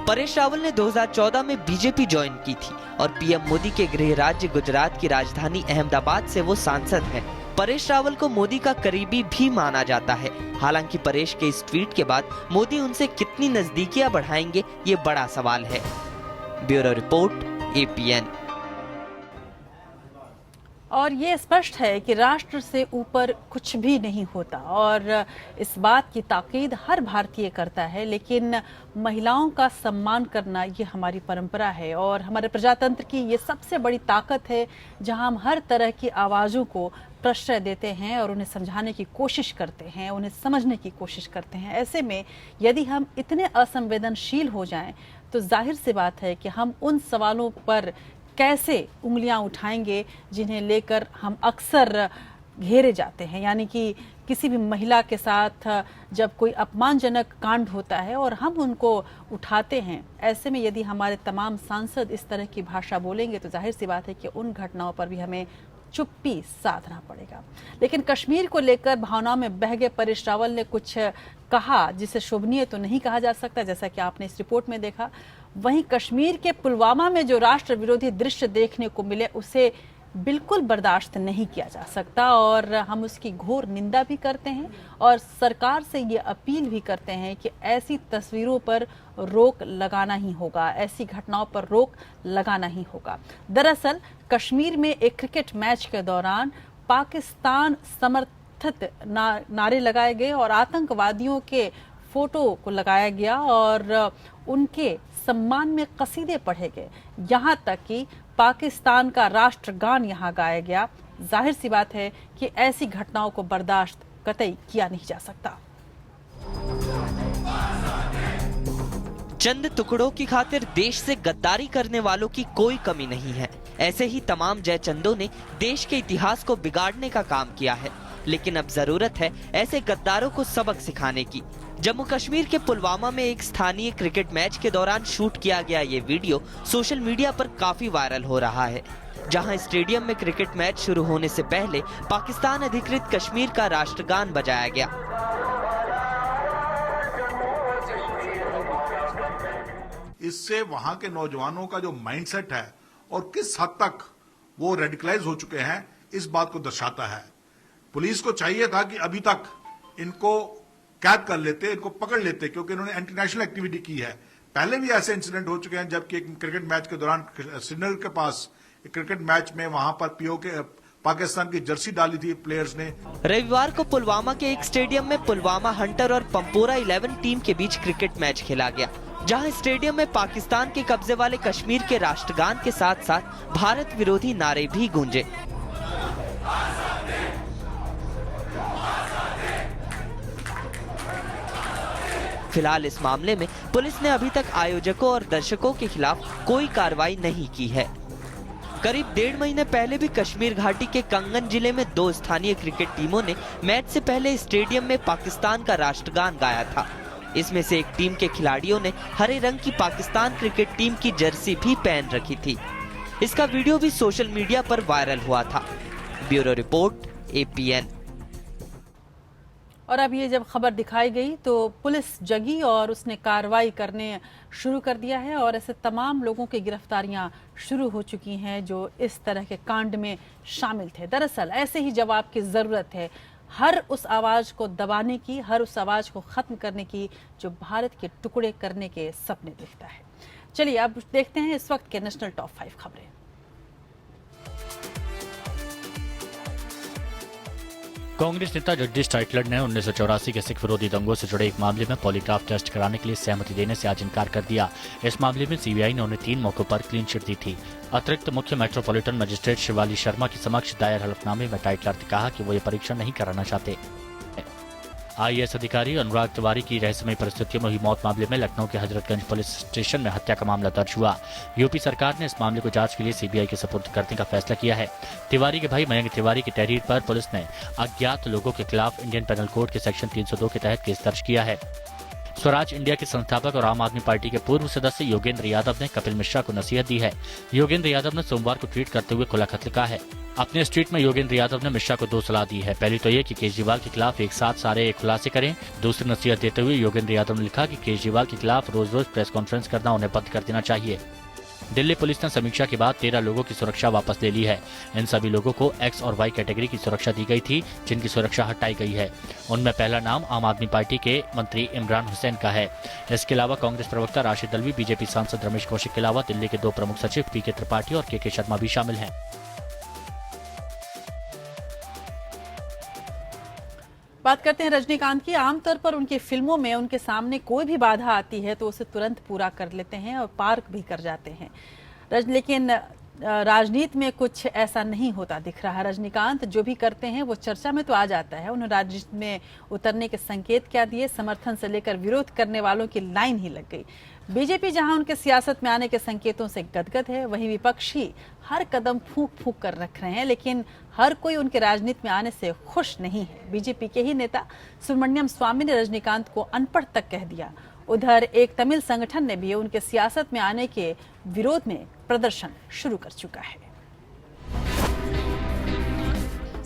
परेश रावल ने 2014 में बीजेपी ज्वाइन की थी और पीएम मोदी के गृह राज्य गुजरात की राजधानी अहमदाबाद से वो सांसद हैं। परेश रावल को मोदी का करीबी भी माना जाता है। हालांकि परेश के इस ट्वीट के बाद मोदी उनसे कितनी नजदीकियां बढ़ाएंगे, ये बड़ा सवाल है। Bureau report, APN. और ये स्पष्ट है कि राष्ट्र से ऊपर कुछ भी नहीं होता और इस बात की ताकीद हर भारतीय करता है, लेकिन महिलाओं का सम्मान करना ये हमारी परंपरा है और हमारे प्रजातंत्र की ये सबसे बड़ी ताकत है, जहां हम हर तरह की आवाज़ों को प्रश्रय देते हैं और उन्हें समझाने की कोशिश करते हैं, उन्हें समझने की कोशिश करते हैं। ऐसे में यदि हम इतने असंवेदनशील हो जाएं, तो जाहिर सी बात है कि हम उन सवालों पर कैसे उंगलियां उठाएंगे जिन्हें लेकर हम अक्सर घेरे जाते हैं। यानी कि किसी भी महिला के साथ जब कोई अपमानजनक कांड होता है और हम उनको उठाते हैं, ऐसे में यदि हमारे तमाम सांसद इस तरह की भाषा बोलेंगे तो जाहिर सी बात है कि उन घटनाओं पर भी हमें चुप्पी साधना पड़ेगा। लेकिन कश्मीर को लेकर भावनाओं में बह गए परेश रावल ने कुछ कहा, जिसे शोभनीय तो नहीं कहा जा सकता, जैसा कि आपने इस रिपोर्ट में देखा। वहीं कश्मीर के पुलवामा में जो राष्ट्र विरोधी दृश्य देखने को मिले, उसे बिल्कुल बर्दाश्त नहीं किया जा सकता और हम उसकी घोर निंदा भी करते हैं और सरकार से ये अपील भी करते हैं कि ऐसी तस्वीरों पर रोक लगाना ही होगा, ऐसी घटनाओं पर रोक लगाना ही होगा। दरअसल कश्मीर में एक क्रिकेट मैच के दौरान पाकिस्तान समर्थित नारे लगाए गए और आतंकवादियों के फोटो को लगाया गया और उनके सम्मान में कसीदे पढ़े गए, यहाँ तक कि पाकिस्तान का राष्ट्रगान यहाँ गाया गया। जाहिर सी बात है कि ऐसी घटनाओं को बर्दाश्त कतई किया नहीं जा सकता। चंद टुकड़ों की खातिर देश से गद्दारी करने वालों की कोई कमी नहीं है। ऐसे ही तमाम जयचंदों ने देश के इतिहास को बिगाड़ने का काम किया है, लेकिन अब जरूरत है ऐसे गद्दारों को सबक सिखाने की। जम्मू कश्मीर के पुलवामा में एक स्थानीय क्रिकेट मैच के दौरान शूट किया गया ये वीडियो सोशल मीडिया पर काफी वायरल हो रहा है, जहां स्टेडियम में क्रिकेट मैच शुरू होने से पहले पाकिस्तान अधिकृत कश्मीर का राष्ट्रगान बजाया गया। इससे वहां के नौजवानों का जो माइंडसेट है और किस हद तक वो रेडिकलाइज हो चुके हैं, इस बात को दर्शाता है। पुलिस को चाहिए था कि अभी तक इनको कैद कर लेते, इनको पकड़ लेते, क्योंकि इन्होंने एंटी नेशनल एक्टिविटी की है। पहले भी ऐसे इंसिडेंट हो चुके हैं, जबकि एक क्रिकेट मैच के दौरान श्रीनगर के पास एक क्रिकेट मैच में वहां पर पीओके पाकिस्तान की जर्सी डाली थी प्लेयर्स ने। रविवार को पुलवामा के एक स्टेडियम में पुलवामा हंटर और पंपोरा 11 टीम के बीच क्रिकेट मैच खेला गया, जहां स्टेडियम में पाकिस्तान के कब्जे वाले कश्मीर के राष्ट्रगान के साथ साथ भारत विरोधी नारे भी गूंजे। फिलहाल इस मामले में पुलिस ने अभी तक आयोजकों और दर्शकों के खिलाफ कोई कार्रवाई नहीं की है। करीब 1.5 महीने पहले भी कश्मीर घाटी के कंगन जिले में 2 स्थानीय क्रिकेट टीमों ने मैच से पहले स्टेडियम में पाकिस्तान का राष्ट्रगान गाया था। इसमें से एक टीम के खिलाड़ियों ने हरे रंग की पाकिस्तान क्रिकेट टीम की जर्सी भी पहन रखी थी। इसका वीडियो भी सोशल मीडिया पर वायरल हुआ था। Bureau report, APN। और अब ये जब खबर दिखाई गई तो पुलिस जगी और उसने कार्रवाई करने शुरू कर दिया है और ऐसे तमाम लोगों की गिरफ्तारियां शुरू हो चुकी हैं जो इस तरह के कांड में शामिल थे। दरअसल ऐसे ही जवाब की ज़रूरत है, हर उस आवाज़ को दबाने की, हर उस आवाज़ को ख़त्म करने की जो भारत के टुकड़े करने के सपने देखता है। चलिए अब देखते हैं इस वक्त के नेशनल टॉप 5 खबरें। कांग्रेस नेता जगदीश टाइटलर ने 1984 के सिख विरोधी दंगों से जुड़े एक मामले में पॉलीग्राफ टेस्ट कराने के लिए सहमति देने से आज इनकार कर दिया। इस मामले में सीबीआई ने उन्हें 3 मौकों पर क्लीन चिट दी थी। अतिरिक्त मुख्य मेट्रोपॉलिटन मजिस्ट्रेट शिवाली शर्मा के समक्ष दायर हलफनामे में टाइटलर ने कहा कि वो ये परीक्षण नहीं कराना चाहते। IAS अधिकारी अनुराग तिवारी की रहस्यमय परिस्थितियों में हुई मौत मामले में लखनऊ के हजरतगंज पुलिस स्टेशन में हत्या का मामला दर्ज हुआ। यूपी सरकार ने इस मामले को जांच के लिए सीबीआई के सुपुर्द करने का फैसला किया है। तिवारी के भाई मयंक तिवारी की तहरीर पर पुलिस ने अज्ञात लोगों के खिलाफ इंडियन पेनल कोड के सेक्शन 302 के तहत केस दर्ज किया है। स्वराज इंडिया के संस्थापक और आम आदमी पार्टी के पूर्व सदस्य योगेंद्र यादव ने कपिल मिश्रा को नसीहत दी है। योगेंद्र यादव ने सोमवार को ट्वीट करते हुए खुला खत लिखा है। अपने इस ट्वीट में योगेंद्र यादव ने मिश्रा को 2 सलाह दी है। पहली तो ये कि केजरीवाल के खिलाफ एक साथ सारे खुलासे करें। दूसरी नसीहत देते हुए योगेंद्र यादव ने लिखा कि केजरीवाल के खिलाफ रोज रोज प्रेस कॉन्फ्रेंस करना उन्हें बंद कर देना चाहिए। दिल्ली पुलिस ने समीक्षा के बाद 13 लोगों की सुरक्षा वापस ले ली है। इन सभी लोगों को X और Y कैटेगरी की सुरक्षा दी गई थी, जिनकी सुरक्षा हटाई गई है। उनमें पहला नाम आम आदमी पार्टी के मंत्री इमरान हुसैन का है। इसके अलावा कांग्रेस प्रवक्ता राशिद अल्वी, बीजेपी सांसद रमेश कौशिक के अलावा दिल्ली के 2 प्रमुख सचिव PK त्रिपाठी और KK शर्मा भी शामिल हैं। बात करते हैं रजनीकांत की। आमतौर पर उनकी फिल्मों में उनके सामने कोई भी बाधा आती है तो उसे तुरंत पूरा कर लेते हैं और पार भी कर जाते हैं। लेकिन राजनीति में कुछ ऐसा नहीं होता दिख रहा है। रजनीकांत जो भी करते हैं वो चर्चा में तो आ जाता है। उन्होंने राजनीति में उतरने के संकेत क्या दिए, समर्थन से लेकर विरोध करने वालों की लाइन ही लग गई। बीजेपी जहां उनके सियासत में आने के संकेतों से गदगद है, वहीं विपक्षी हर कदम फूंक फूंक कर रख रहे हैं, लेकिन हर कोई उनके राजनीति में आने से खुश नहीं है। बीजेपी के ही नेता सुब्रमण्यम स्वामी ने रजनीकांत को अनपढ़ तक कह दिया। उधर एक तमिल संगठन ने भी उनके सियासत में आने के विरोध में प्रदर्शन शुरू कर चुका है।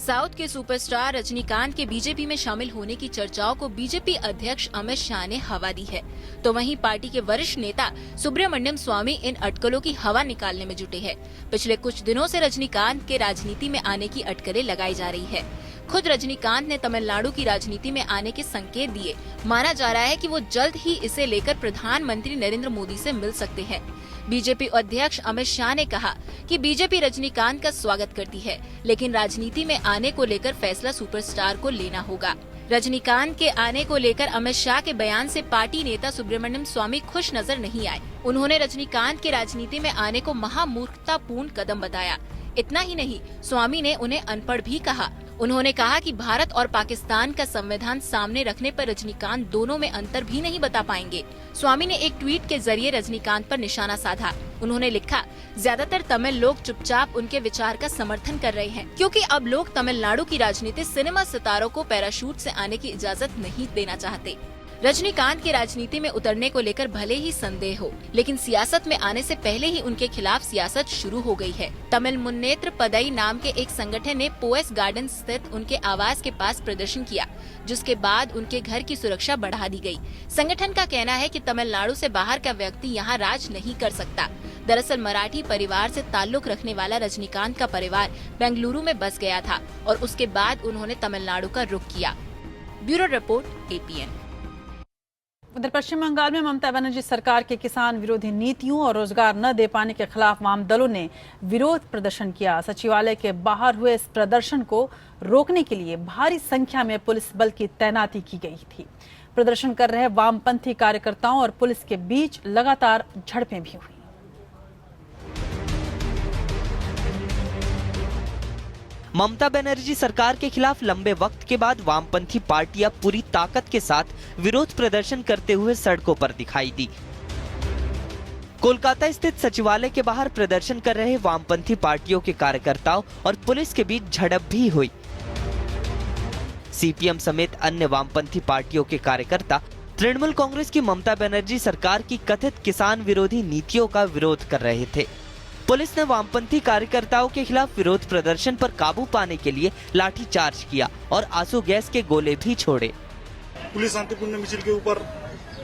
साउथ के सुपरस्टार रजनीकांत के बीजेपी में शामिल होने की चर्चाओं को बीजेपी अध्यक्ष अमित शाह ने हवा दी है, तो वहीं पार्टी के वरिष्ठ नेता सुब्रमण्यम स्वामी इन अटकलों की हवा निकालने में जुटे हैं। पिछले कुछ दिनों से रजनीकांत के राजनीति में आने की अटकलें लगाई जा रही है। खुद रजनीकांत ने तमिलनाडु की राजनीति में आने के संकेत दिए। माना जा रहा है कि वो जल्द ही इसे लेकर प्रधानमंत्री नरेंद्र मोदी से मिल सकते हैं। बीजेपी अध्यक्ष अमित शाह ने कहा कि बीजेपी रजनीकांत का स्वागत करती है, लेकिन राजनीति में आने को लेकर फैसला सुपरस्टार को लेना होगा। रजनीकांत के आने को लेकर अमित शाह के बयान से पार्टी नेता सुब्रमण्यम स्वामी खुश नजर नहीं आए। उन्होंने रजनीकांत के राजनीति में आने को महामूर्खतापूर्ण कदम बताया। इतना ही नहीं, स्वामी ने उन्हें अनपढ़ भी कहा। उन्होंने कहा कि भारत और पाकिस्तान का संविधान सामने रखने पर रजनीकांत दोनों में अंतर भी नहीं बता पाएंगे। स्वामी ने एक ट्वीट के जरिए रजनीकांत पर निशाना साधा। उन्होंने लिखा, ज्यादातर तमिल लोग चुपचाप उनके विचार का समर्थन कर रहे हैं, क्योंकि अब लोग तमिलनाडु की राजनीति सिनेमा सितारों को पैराशूट से आने की इजाजत नहीं देना चाहते। रजनीकांत के राजनीति में उतरने को लेकर भले ही संदेह हो, लेकिन सियासत में आने से पहले ही उनके खिलाफ सियासत शुरू हो गई है। तमिल मुन्नेत्र पदई नाम के एक संगठन ने पोएस गार्डन स्थित उनके आवास के पास प्रदर्शन किया, जिसके बाद उनके घर की सुरक्षा बढ़ा दी गई। संगठन का कहना है कि तमिलनाडु से बाहर का व्यक्ति यहां राज नहीं कर सकता। दरअसल मराठी परिवार से ताल्लुक रखने वाला रजनीकांत का परिवार बेंगलुरु में बस गया था और उसके बाद उन्होंने तमिलनाडु का रुख किया। Bureau report, APN। उधर पश्चिम बंगाल में ममता बनर्जी सरकार के किसान विरोधी नीतियों और रोजगार न दे पाने के खिलाफ वाम दलों ने विरोध प्रदर्शन किया। सचिवालय के बाहर हुए इस प्रदर्शन को रोकने के लिए भारी संख्या में पुलिस बल की तैनाती की गई थी। प्रदर्शन कर रहे वामपंथी कार्यकर्ताओं और पुलिस के बीच लगातार झड़पें भी हुई। ममता बनर्जी सरकार के खिलाफ लंबे वक्त के बाद वामपंथी पार्टियां पूरी ताकत के साथ विरोध प्रदर्शन करते हुए सड़कों पर दिखाई दी। कोलकाता स्थित सचिवालय के बाहर प्रदर्शन कर रहे वामपंथी पार्टियों के कार्यकर्ताओं और पुलिस के बीच झड़प भी हुई। CPM समेत अन्य वामपंथी पार्टियों के कार्यकर्ता तृणमूल कांग्रेस की ममता बनर्जी सरकार की कथित किसान विरोधी नीतियों का विरोध कर रहे थे। पुलिस ने वामपंथी कार्यकर्ताओं के खिलाफ विरोध प्रदर्शन पर काबू पाने के लिए लाठीचार्ज किया और आंसू गैस के गोले भी छोड़े। पुलिस शांतिपूर्ण मिছিল के ऊपर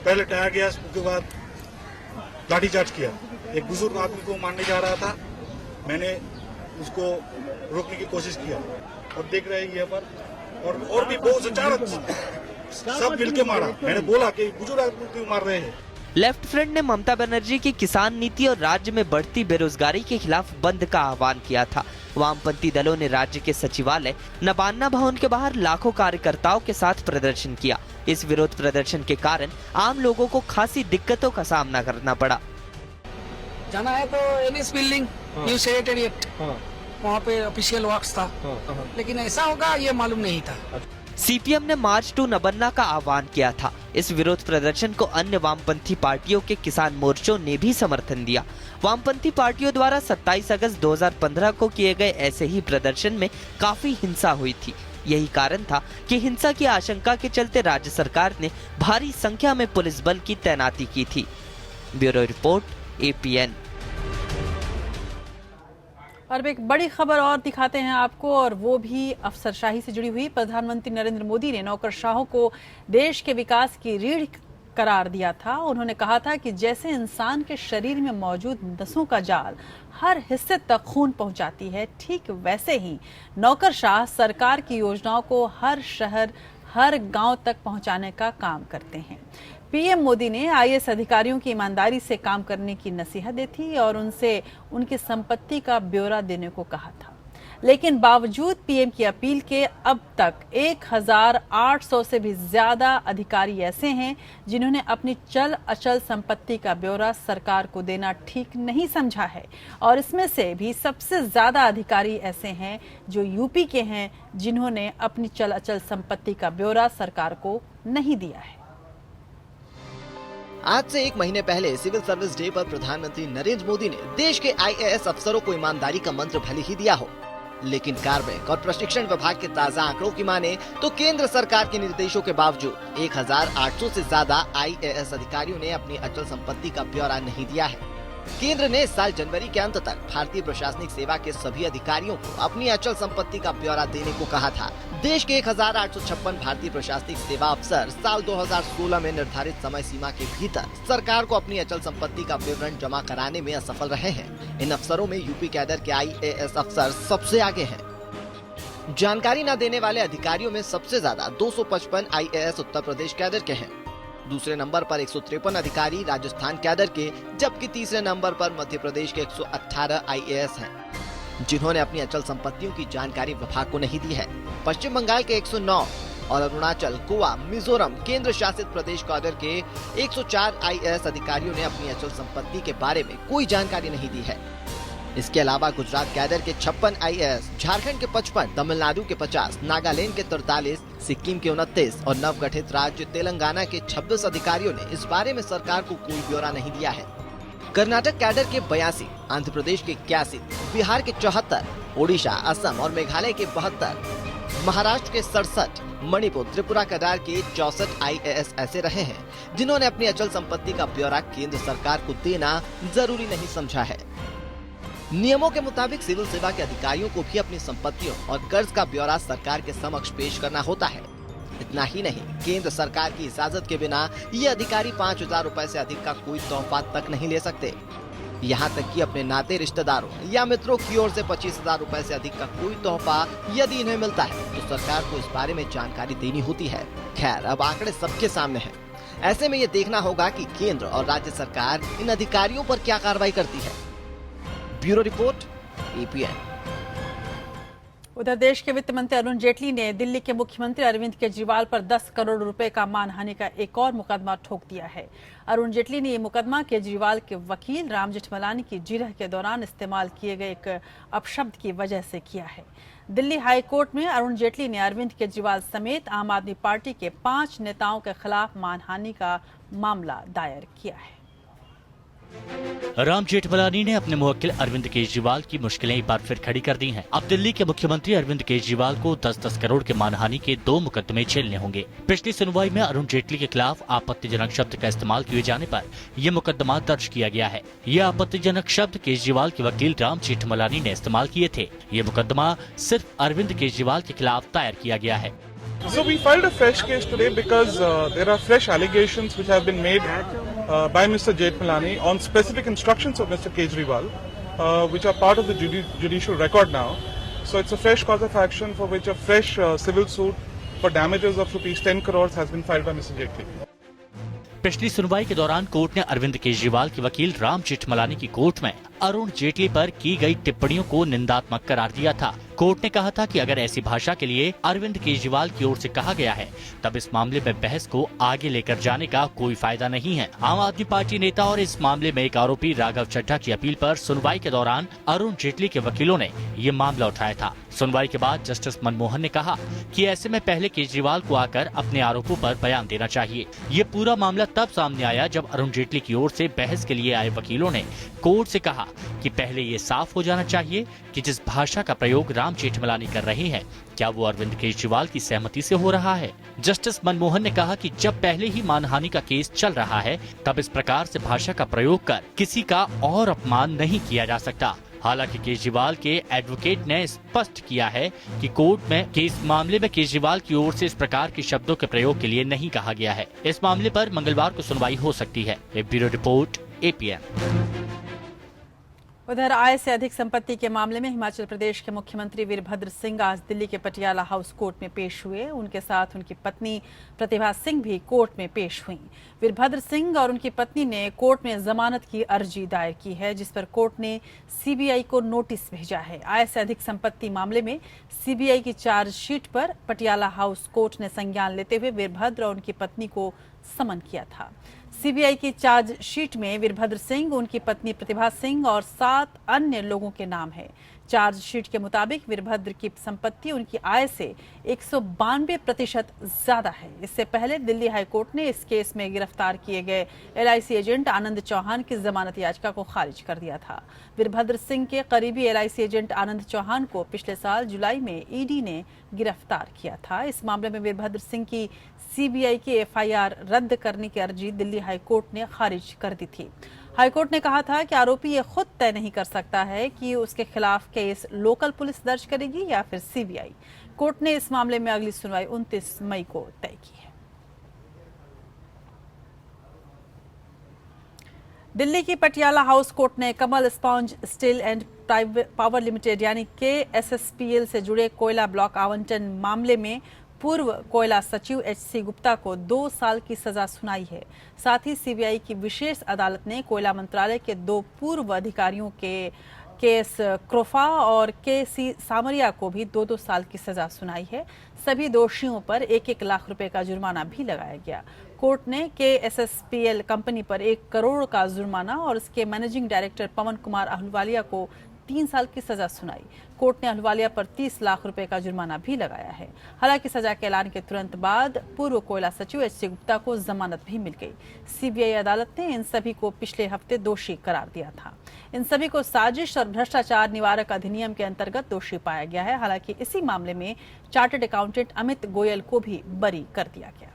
पहले टायर गैस, उसके बाद लाठीचार्ज किया। एक बुजुर्ग आदमी को मारने जा रहा था, मैंने उसको रोकने की कोशिश किया और देख रहे हैं यहाँ पर और भी बहुत से सब मिलके मारा। मैंने बोला कि बुजुर्ग आदमी क्यों मार रहे हैं। लेफ्ट फ्रंट ने ममता बनर्जी की किसान नीति और राज्य में बढ़ती बेरोजगारी के खिलाफ बंद का आह्वान किया था। वामपंथी दलों ने राज्य के सचिवालय नबान्ना भवन के बाहर लाखों कार्यकर्ताओं के साथ प्रदर्शन किया। इस विरोध प्रदर्शन के कारण आम लोगों को खासी दिक्कतों का सामना करना पड़ा। जाना है तो एलिस बिल्डिंग, न्यू सेक्रेटेरिएट, वहाँ पे ऑफिशियल वर्क्स था, लेकिन ऐसा होगा ये मालूम नहीं था। CPM ने मार्च टू नबन्ना का आह्वान किया था। इस विरोध प्रदर्शन को अन्य वामपंथी पार्टियों के किसान मोर्चों ने भी समर्थन दिया। वामपंथी पार्टियों द्वारा 27 अगस्त 2015 को किए गए ऐसे ही प्रदर्शन में काफी हिंसा हुई थी। यही कारण था कि हिंसा की आशंका के चलते राज्य सरकार ने भारी संख्या में पुलिस बल की तैनाती की थी। Bureau report, APN। और एक बड़ी खबर और दिखाते हैं आपको, और वो भी अफसरशाही से जुड़ी हुई। प्रधानमंत्री नरेंद्र मोदी ने नौकरशाहों को देश के विकास की रीढ़ करार दिया था। उन्होंने कहा था कि जैसे इंसान के शरीर में मौजूद नसों का जाल हर हिस्से तक खून पहुंचाती है, ठीक वैसे ही नौकरशाह सरकार की योजनाओं को हर शहर हर गांव तक पहुंचाने का काम करते हैं। पीएम मोदी ने IAS अधिकारियों की ईमानदारी से काम करने की नसीहत दी थी और उनसे उनकी संपत्ति का ब्यौरा देने को कहा था। लेकिन बावजूद पीएम की अपील के अब तक 1800 से भी ज्यादा अधिकारी ऐसे हैं जिन्होंने अपनी चल अचल संपत्ति का ब्यौरा सरकार को देना ठीक नहीं समझा है। और इसमें से भी सबसे ज्यादा अधिकारी ऐसे हैं जो यूपी के हैं, जिन्होंने अपनी चल अचल संपत्ति का ब्यौरा सरकार को नहीं दिया है। आज से 1 महीने पहले सिविल सर्विस डे पर प्रधानमंत्री नरेंद्र मोदी ने देश के IAS अफसरों को ईमानदारी का मंत्र भले ही दिया हो, लेकिन कार्मिक और प्रशिक्षण विभाग के ताज़ा आंकड़ों की माने तो केंद्र सरकार के निर्देशों के बावजूद 1800 से ज्यादा IAS अधिकारियों ने अपनी अचल संपत्ति का ब्यौरा नहीं दिया है। केंद्र ने इस साल जनवरी के अंत तक भारतीय प्रशासनिक सेवा के सभी अधिकारियों को अपनी अचल संपत्ति का ब्यौरा देने को कहा था। देश के 1856 भारतीय प्रशासनिक सेवा अफसर साल 2016 में निर्धारित समय सीमा के भीतर सरकार को अपनी अचल संपत्ति का विवरण जमा कराने में असफल रहे हैं। इन अफसरों में यूपी कैडर के IAS अफसर सबसे आगे हैं। जानकारी न देने वाले अधिकारियों में सबसे ज्यादा 255 IAS उत्तर प्रदेश कैडर के हैं। दूसरे नंबर पर 153 अधिकारी राजस्थान कैडर के, जबकि तीसरे नंबर पर मध्य प्रदेश के 118 IAS हैं, जिन्होंने अपनी अचल संपत्तियों की जानकारी विभाग को नहीं दी है। पश्चिम बंगाल के 109 और अरुणाचल, गोवा, मिजोरम केंद्र शासित प्रदेश कैडर के 104 IAS अधिकारियों ने अपनी अचल संपत्ति के बारे में कोई जानकारी नहीं दी है। इसके अलावा गुजरात कैडर के 56 IAS, झारखंड के 55, तमिलनाडु के 50, नागालैंड के 43, सिक्किम के 29 और नवगठित राज्य तेलंगाना के 26 अधिकारियों ने इस बारे में सरकार को कोई ब्यौरा नहीं दिया है। कर्नाटक कैडर के 82, आंध्र प्रदेश के 81, बिहार के 74, ओडिशा, असम और मेघालय के 72, महाराष्ट्र के 67, मणिपुर, त्रिपुरा कैडर के 64 IAS ऐसे रहे हैं जिन्होंने अपनी अचल संपत्ति का ब्यौरा केंद्र सरकार को देना जरूरी नहीं समझा है। नियमों के मुताबिक सिविल सेवा के अधिकारियों को भी अपनी संपत्तियों और कर्ज का ब्यौरा सरकार के समक्ष पेश करना होता है। इतना ही नहीं, केंद्र सरकार की इजाजत के बिना ये अधिकारी 5,000 रुपए से अधिक का कोई तोहफा तक नहीं ले सकते। यहाँ तक कि अपने नाते रिश्तेदारों या मित्रों की ओर से 25,000 रुपए से अधिक का कोई तोहफा यदि इन्हें मिलता है तो सरकार को इस बारे में जानकारी देनी होती है। खैर, अब आंकड़े सबके सामने हैं। ऐसे में ये देखना होगा कि केंद्र और राज्य सरकार इन अधिकारियों पर क्या कार्रवाई करती है। Bureau report, APN। उधर देश के वित्त मंत्री अरुण जेटली ने दिल्ली के मुख्यमंत्री अरविंद केजरीवाल पर 10 करोड़ रुपए का मानहानि का एक और मुकदमा ठोक दिया है। अरुण जेटली ने ये मुकदमा केजरीवाल के वकील राम जेठमलानी की जिरह के दौरान इस्तेमाल किए गए एक अपशब्द की वजह से किया है। दिल्ली हाई कोर्ट में अरुण जेटली ने अरविंद केजरीवाल समेत आम आदमी पार्टी के 5 नेताओं के खिलाफ मानहानि का मामला दायर किया है। राम जेठमलानी ने अपने मुवक्किल अरविंद केजरीवाल की मुश्किलें एक बार फिर खड़ी कर दी हैं। अब दिल्ली के मुख्यमंत्री अरविंद केजरीवाल को 10-10 करोड़ के मानहानि के 2 मुकदमे झेलने होंगे। पिछली सुनवाई में अरुण जेटली के खिलाफ आपत्तिजनक शब्द का इस्तेमाल किए जाने पर यह मुकदमा दर्ज किया गया है। ये आपत्तिजनक शब्द केजरीवाल के वकील राम जेठमलानी ने इस्तेमाल किए थे। ये मुकदमा सिर्फ अरविंद केजरीवाल के खिलाफ दायर किया गया है। So we filed a fresh case today because there are fresh allegations which have been made by Mr. Jethmalani on specific instructions of Mr. Kejriwal, which are part of the judicial record now. So it's a fresh cause of action for which a fresh civil suit for damages of rupees 10 crores has been filed by Mr. Jethmalani. पिछली सुनवाई के दौरान कोर्ट ने अरविंद केजरीवाल के वकील राम जेठमलानी की कोर्ट में अरुण जेटली पर की गई टिप्पणियों को निंदात्मक करार दिया था। कोर्ट ने कहा था कि अगर ऐसी भाषा के लिए अरविंद केजरीवाल की ओर से कहा गया है तब इस मामले में बहस को आगे लेकर जाने का कोई फायदा नहीं है। आम आदमी पार्टी नेता और इस मामले में एक आरोपी राघव चड्ढा की अपील पर सुनवाई के दौरान अरुण जेटली के वकीलों ने ये मामला उठाया था। सुनवाई के बाद जस्टिस मनमोहन ने कहा कि ऐसे में पहले केजरीवाल को आकर अपने आरोपों पर बयान देना चाहिए। ये पूरा मामला तब सामने आया जब अरुण जेटली की ओर से बहस के लिए आए वकीलों ने कोर्ट से कहा कि पहले ये साफ हो जाना चाहिए कि जिस भाषा का प्रयोग राम जेठमलानी कर रहे हैं क्या वो अरविंद केजरीवाल की सहमति से हो रहा है। जस्टिस मनमोहन ने कहा कि जब पहले ही मानहानि का केस चल रहा है तब इस प्रकार से भाषा का प्रयोग कर किसी का और अपमान नहीं किया जा सकता। हालांकि केजरीवाल के एडवोकेट ने स्पष्ट किया है कि कोर्ट में कि इस मामले में केजरीवाल की ओर से इस प्रकार के शब्दों के प्रयोग के लिए नहीं कहा गया है। इस मामले पर मंगलवार को सुनवाई हो सकती है। Bureau report, APN। उधर आय से अधिक संपत्ति के मामले में हिमाचल प्रदेश के मुख्यमंत्री वीरभद्र सिंह आज दिल्ली के पटियाला हाउस कोर्ट में पेश हुए। उनके साथ उनकी पत्नी प्रतिभा सिंह भी कोर्ट में पेश हुईं। वीरभद्र सिंह और उनकी पत्नी ने कोर्ट में जमानत की अर्जी दायर की है, जिस पर कोर्ट ने CBI को नोटिस भेजा है। आय से अधिक संपत्ति मामले में CBI की चार्जशीट पर पटियाला हाउस कोर्ट ने संज्ञान लेते हुए वीरभद्र और उनकी पत्नी को समन किया था। CBI की चार्जशीट में वीरभद्र सिंह, उनकी पत्नी प्रतिभा सिंह और 7 अन्य लोगों के नाम है। चार्जशीट के मुताबिक वीरभद्र की संपत्ति उनकी आय से 192% ज्यादा है। इससे पहले दिल्ली हाईकोर्ट ने इस केस में गिरफ्तार किए गए LIC एजेंट आनंद चौहान की जमानत याचिका को खारिज कर दिया था। वीरभद्र सिंह के करीबी LIC एजेंट आनंद चौहान को पिछले साल जुलाई में ED ने गिरफ्तार किया था। इस मामले में वीरभद्र सिंह की CBI की FIR रद्द करने की अर्जी दिल्ली हाईकोर्ट ने खारिज कर दी थी। हाईकोर्ट ने कहा था कि आरोपी ये खुद तय नहीं कर सकता है कि उसके खिलाफ केस लोकल पुलिस दर्ज करेगी या फिर सीबीआई। कोर्ट ने इस मामले में अगली सुनवाई 29 मई को तय की है। दिल्ली की पटियाला हाउस कोर्ट ने Kamal sponge steel and power limited यानी KSSPL से जुड़े कोयला ब्लॉक आवंटन मामले में पूर्व कोयला सचिव HC गुप्ता को 2 साल की सजा सुनाई है। साथ ही सीबीआई की विशेष अदालत ने कोयला मंत्रालय के 2 पूर्व अधिकारियों के KS क्रोफा और KC सामरिया को भी 2-2 साल की सजा सुनाई है। सभी दोषियों पर 1-1 लाख रुपए का जुर्माना भी लगाया गया। कोर्ट ने KSSPL कंपनी पर 1 करोड़ का जुर्माना और उसके मैनेजिंग डायरेक्टर पवन कुमार अहलुवालिया को 3 साल की सजा सुनाई। कोर्ट ने अहलुवालिया पर 30 लाख रुपए का जुर्माना भी लगाया है। हालांकि सजा के ऐलान के तुरंत बाद पूर्व कोयला सचिव HC गुप्ता को जमानत भी मिल गई। सीबीआई अदालत ने इन सभी को पिछले हफ्ते दोषी करार दिया था। इन सभी को साजिश और भ्रष्टाचार निवारक अधिनियम के अंतर्गत दोषी पाया गया है। हालांकि इसी मामले में चार्टर्ड अकाउंटेंट अमित गोयल को भी बरी कर दिया गया।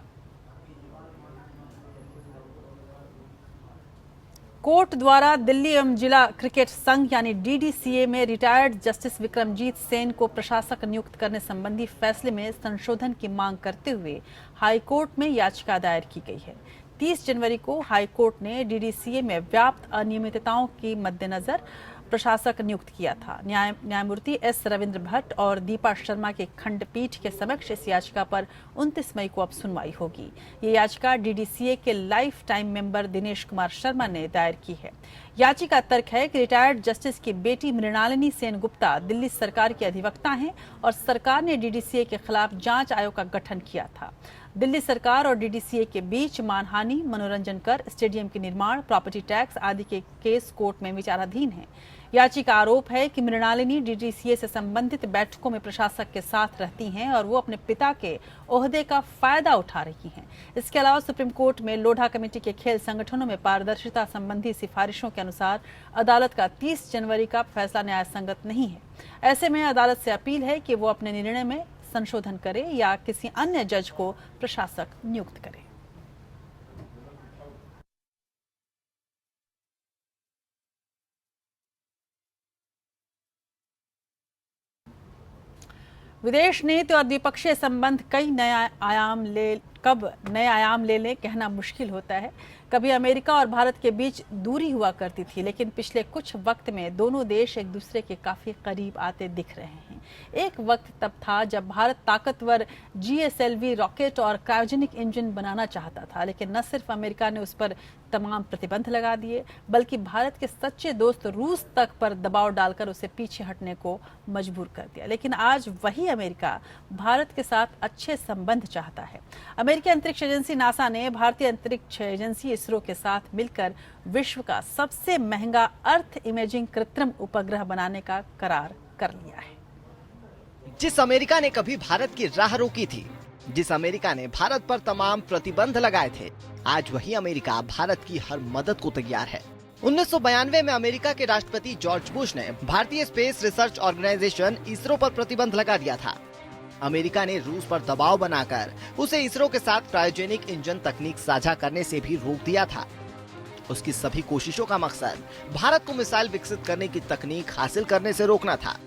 कोर्ट द्वारा दिल्ली एवं जिला क्रिकेट संघ यानी DDCA में रिटायर्ड जस्टिस विक्रमजीत सेन को प्रशासक नियुक्त करने संबंधी फैसले में संशोधन की मांग करते हुए हाई कोर्ट में याचिका दायर की गई है। 30 जनवरी को हाई कोर्ट ने DDCA में व्याप्त अनियमितताओं के मद्देनजर प्रशासक नियुक्त किया था। न्यायमूर्ति S रविंद्र भट्ट और दीपा शर्मा के खंडपीठ के समक्ष इस याचिका पर 29 मई को अब सुनवाई होगी। ये याचिका DDCA के life time member Dinesh Kumar Sharma ने दायर की है। याचिका तर्क है कि रिटायर्ड जस्टिस की बेटी मृणालिनी सेन गुप्ता दिल्ली सरकार के अधिवक्ता हैं और सरकार ने DDCA के खिलाफ जांच आयोग का गठन किया था। दिल्ली सरकार और DDCA के बीच मानहानि, मनोरंजन कर, स्टेडियम के निर्माण, प्रॉपर्टी टैक्स आदि के केस कोर्ट में विचाराधीन है। याचिका आरोप है कि मृणालिनी DDCA से संबंधित बैठकों में प्रशासक के साथ रहती हैं और वो अपने पिता के ओहदे का फायदा उठा रही हैं। इसके अलावा सुप्रीम कोर्ट में लोढ़ा कमेटी के खेल संगठनों में पारदर्शिता संबंधी सिफारिशों के अनुसार अदालत का 30 जनवरी का फैसला न्याय संगत नहीं है। ऐसे में अदालत से अपील है कि वो अपने निर्णय में संशोधन करे या किसी अन्य जज को प्रशासक नियुक्त करे। विदेश नीति और द्विपक्षीय संबंध कब नए आयाम ले लें कहना मुश्किल होता है। कभी अमेरिका और भारत के बीच दूरी हुआ करती थी, लेकिन पिछले कुछ वक्त में दोनों देश एक दूसरे के काफी करीब आते दिख रहे हैं। एक वक्त तब था जब भारत ताकतवर GSLV रॉकेट और क्रायोजेनिक इंजन बनाना चाहता था, लेकिन न सिर्फ अमेरिका ने उस पर तमाम प्रतिबंध लगा दिए, बल्कि भारत के सच्चे दोस्त रूस तक पर दबाव डालकर उसे पीछे हटने को मजबूर कर दिया। लेकिन आज वही अमेरिका भारत के साथ अच्छे संबंध चाहता है। अमेरिकी अंतरिक्ष एजेंसी नासा ने भारतीय अंतरिक्ष एजेंसी इसरो के साथ मिलकर विश्व का सबसे महंगा अर्थ इमेजिंग कृत्रिम उपग्रह बनाने का करार कर लिया है। जिस अमेरिका ने कभी भारत की राह रोकी थी, जिस अमेरिका ने भारत पर तमाम प्रतिबंध लगाए थे, आज वही अमेरिका भारत की हर मदद को तैयार है। 1992 में अमेरिका के राष्ट्रपति जॉर्ज बुश ने भारतीय स्पेस रिसर्च ऑर्गेनाइजेशन इसरो पर प्रतिबंध लगा दिया था। अमेरिका ने रूस पर दबाव बनाकर उसे इसरो के साथ क्रायोजेनिक इंजन तकनीक साझा करने से भी रोक दिया था। उसकी सभी कोशिशों का मकसद भारत को मिसाइल विकसित करने की तकनीक हासिल करने से रोकना था।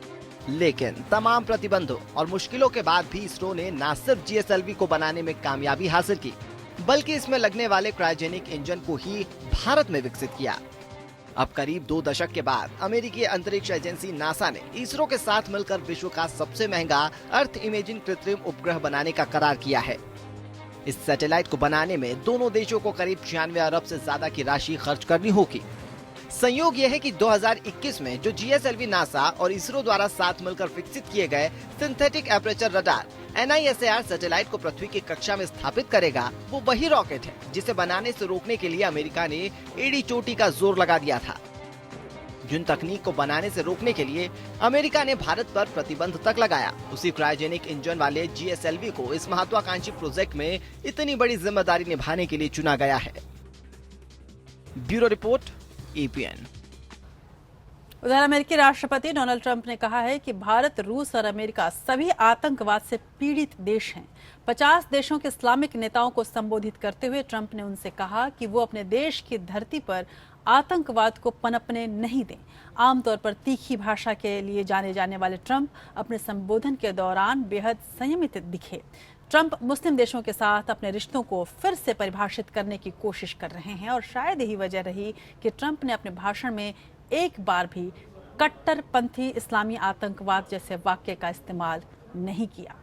लेकिन तमाम प्रतिबंधों और मुश्किलों के बाद भी इसरो ने न सिर्फ GSLV को बनाने में कामयाबी हासिल की, बल्कि इसमें लगने वाले क्रायोजेनिक इंजन को ही भारत में विकसित किया। अब करीब 2 दशक के बाद अमेरिकी अंतरिक्ष एजेंसी नासा ने इसरो के साथ मिलकर विश्व का सबसे महंगा अर्थ इमेजिंग कृत्रिम उपग्रह बनाने का करार किया है। इस सैटेलाइट को बनाने में दोनों देशों को करीब 96 अरब से ज्यादा की राशि खर्च करनी होगी। संयोग यह है कि 2021 में जो GSLV नासा और इसरो द्वारा साथ मिलकर विकसित किए गए synthetic aperture radar NISAR satellite को पृथ्वी की कक्षा में स्थापित करेगा, वो वही रॉकेट है जिसे बनाने से रोकने के लिए अमेरिका ने एड़ी चोटी का जोर लगा दिया था। जिन तकनीक को बनाने से रोकने के लिए अमेरिका ने भारत पर प्रतिबंध तक लगाया, उसी क्रायोजेनिक इंजन वाले GSLV को इस महत्वाकांक्षी प्रोजेक्ट में इतनी बड़ी जिम्मेदारी निभाने के लिए चुना गया है। Bureau report, APN। उधर अमेरिकी राष्ट्रपति डोनाल्ड ट्रंप ने कहा है कि भारत, रूस और अमेरिका सभी आतंकवाद से पीड़ित देश हैं। 50 देशों के इस्लामिक नेताओं को संबोधित करते हुए ट्रंप ने उनसे कहा कि वो अपने देश की धरती पर आतंकवाद को पनपने नहीं दें। आमतौर पर तीखी भाषा के लिए जाने जाने वाले ट्रंप अपने संबोधन के दौरान बेहद संयमित दिखे। ट्रंप मुस्लिम देशों के साथ अपने रिश्तों को फिर से परिभाषित करने की कोशिश कर रहे हैं और शायद यही वजह रही कि ट्रंप ने अपने भाषण में एक बार भी कट्टरपंथी इस्लामी आतंकवाद जैसे वाक्य का इस्तेमाल नहीं किया।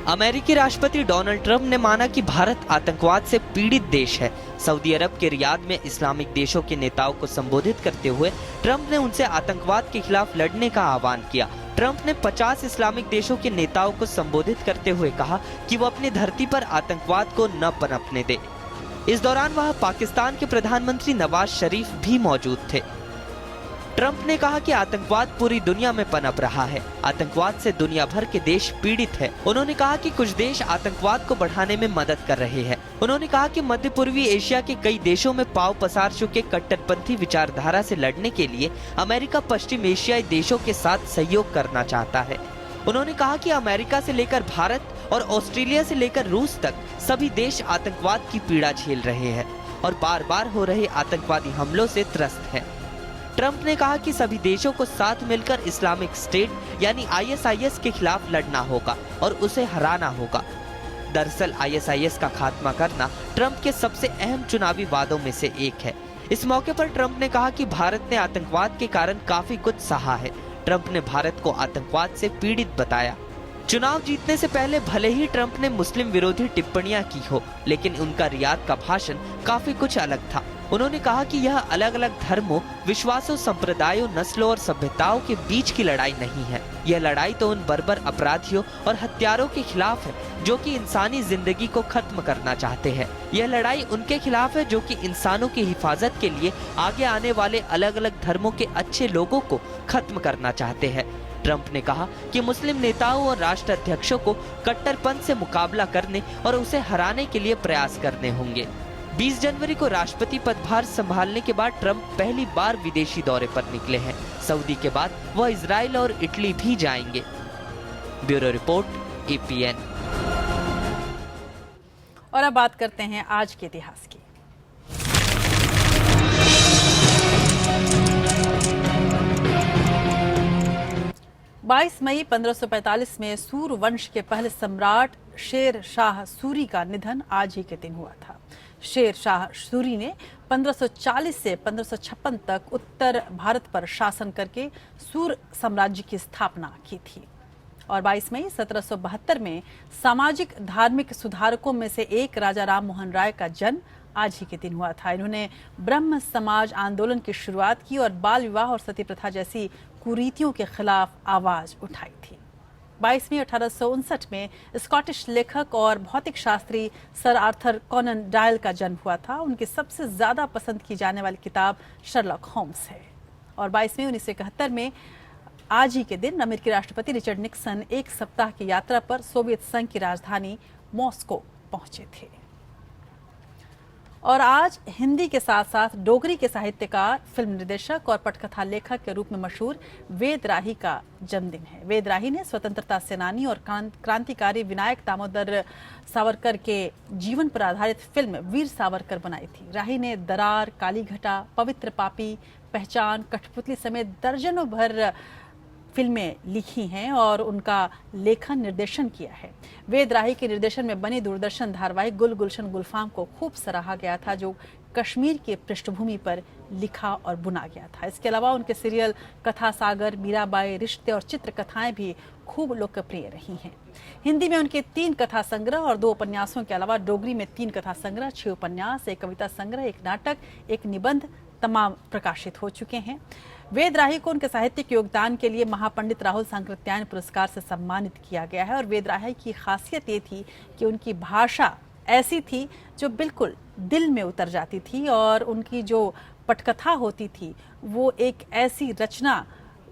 अमेरिकी राष्ट्रपति डोनाल्ड ट्रंप ने माना कि भारत आतंकवाद से पीड़ित देश है। सऊदी अरब के रियाद में इस्लामिक देशों के नेताओं को संबोधित करते हुए ट्रंप ने उनसे आतंकवाद के खिलाफ लड़ने का आह्वान किया। ट्रंप ने 50 इस्लामिक देशों के नेताओं को संबोधित करते हुए कहा कि वो अपनी धरती पर आतंकवाद को न पनपने दे। इस दौरान वहां पाकिस्तान के प्रधानमंत्री नवाज शरीफ भी मौजूद थे। ट्रंप ने कहा कि आतंकवाद पूरी दुनिया में पनप रहा है। आतंकवाद से दुनिया भर के देश पीड़ित है। उन्होंने कहा कि कुछ देश आतंकवाद को बढ़ाने में मदद कर रहे हैं। उन्होंने कहा कि मध्य पूर्वी एशिया के कई देशों में पांव पसार चुके कट्टरपंथी विचारधारा से लड़ने के लिए अमेरिका पश्चिम एशियाई देशों के साथ सहयोग करना चाहता है। उन्होंने कहा कि अमेरिका से लेकर भारत और ऑस्ट्रेलिया से लेकर रूस तक सभी देश आतंकवाद की पीड़ा झेल रहे हैं और बार बार हो रहे आतंकवादी हमलों से त्रस्त हैं। ट्रंप ने कहा कि सभी देशों को साथ मिलकर इस्लामिक स्टेट यानी ISIS के खिलाफ लड़ना होगा और उसे हराना होगा। दरअसल ISIS का खात्मा करना ट्रंप के सबसे अहम चुनावी वादों में से एक है। इस मौके पर ट्रंप ने कहा कि भारत ने आतंकवाद के कारण काफी कुछ सहा है। ट्रंप ने भारत को आतंकवाद से पीड़ित बताया। चुनाव जीतने से पहले भले ही ट्रंप ने मुस्लिम विरोधी टिप्पणियां की हो, लेकिन उनका रियाद का भाषण काफी कुछ अलग था। उन्होंने कहा कि यह अलग अलग धर्मों, विश्वासों, संप्रदायों, नस्लों और सभ्यताओं के बीच की लड़ाई नहीं है। यह लड़ाई तो उन बर्बर अपराधियों और हत्यारों के खिलाफ है जो कि इंसानी जिंदगी को खत्म करना चाहते हैं। यह लड़ाई उनके खिलाफ है जो कि इंसानों की हिफाजत के लिए आगे आने वाले अलग अलग धर्मों के अच्छे लोगों को खत्म करना चाहते हैं। ट्रंप ने कहा कि मुस्लिम नेताओं और राष्ट्र अध्यक्षों को कट्टरपंथ से मुकाबला करने और उसे हराने के लिए प्रयास करने होंगे। 20 जनवरी को राष्ट्रपति पदभार संभालने के बाद ट्रंप पहली बार विदेशी दौरे पर निकले हैं। सऊदी के बाद वह इजराइल और इटली भी जाएंगे। Bureau report, APN। और अब बात करते हैं आज के इतिहास की। बाईस मई 1545 में सूर वंश के पहले सम्राट शेर शाह सूरी का निधन आज ही के दिन हुआ था। शेर शाह सूरी ने 1540 से 1556 तक उत्तर भारत पर शासन करके सूर साम्राज्य की स्थापना की थी। और 22 मई 1772 में सामाजिक धार्मिक सुधारकों में से एक राजा राम मोहन राय का जन्म आज ही के दिन हुआ था। इन्होंने ब्रह्म समाज आंदोलन की शुरुआत की और बाल विवाह और सती प्रथा जैसी कुरीतियों के खिलाफ आवाज उठाई थी। 22 मई 1859 में स्कॉटिश लेखक और भौतिक Shastri sir Arthur Conan dial का जन्म हुआ था। उनकी सबसे ज्यादा पसंद की जाने वाली किताब शर्लॉक होम्स है। और 22 मई 1971 में आज ही के दिन अमेरिकी राष्ट्रपति रिचर्ड निक्सन एक सप्ताह की यात्रा पर सोवियत संघ की राजधानी मॉस्को पहुंचे थे। और आज हिंदी के साथ साथ डोगरी के साहित्यकार, फिल्म निर्देशक और पटकथा लेखक के रूप में मशहूर वेद राही का जन्मदिन है। वेद राही ने स्वतंत्रता सेनानी और क्रांतिकारी विनायक दामोदर सावरकर के जीवन पर आधारित फिल्म वीर सावरकर बनाई थी। राही ने दरार, कालीघटा, पवित्र पापी, पहचान, कठपुतली समेत दर्जनों भर फिल्में लिखी हैं और उनका लेखन निर्देशन किया है। वेद राही के निर्देशन में बनी दूरदर्शन धारावाहिक गुल गुलशन गुलफाम को खूब सराहा गया था, जो कश्मीर के पृष्ठभूमि पर लिखा और बुना गया था। इसके अलावा उनके सीरियल कथा सागर, मीराबाई, रिश्ते और चित्र कथाएं भी खूब लोकप्रिय रही हैं। हिंदी में उनके 3 कथा संग्रह और 2 उपन्यासों के अलावा डोगरी में 3 कथा संग्रह, 6 उपन्यास, 1 कविता संग्रह, 1 नाटक, 1 निबंध तमाम प्रकाशित हो चुके हैं। वेद राही को उनके साहित्यिक योगदान के लिए महापंडित राहुल सांकृत्यायन पुरस्कार से सम्मानित किया गया है। और वेद राही की खासियत ये थी कि उनकी भाषा ऐसी थी जो बिल्कुल दिल में उतर जाती थी और उनकी जो पटकथा होती थी वो एक ऐसी रचना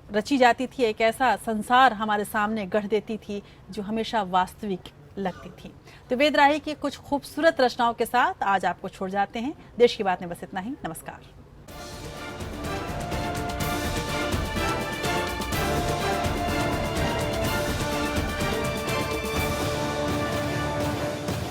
रची जाती थी, एक ऐसा संसार हमारे सामने गढ़ देती थी जो हमेशा वास्तविक लगती थी। तो वेद राही की कुछ खूबसूरत रचनाओं के साथ आज आपको छोड़ जाते हैं। देश की बात में बस इतना ही। नमस्कार।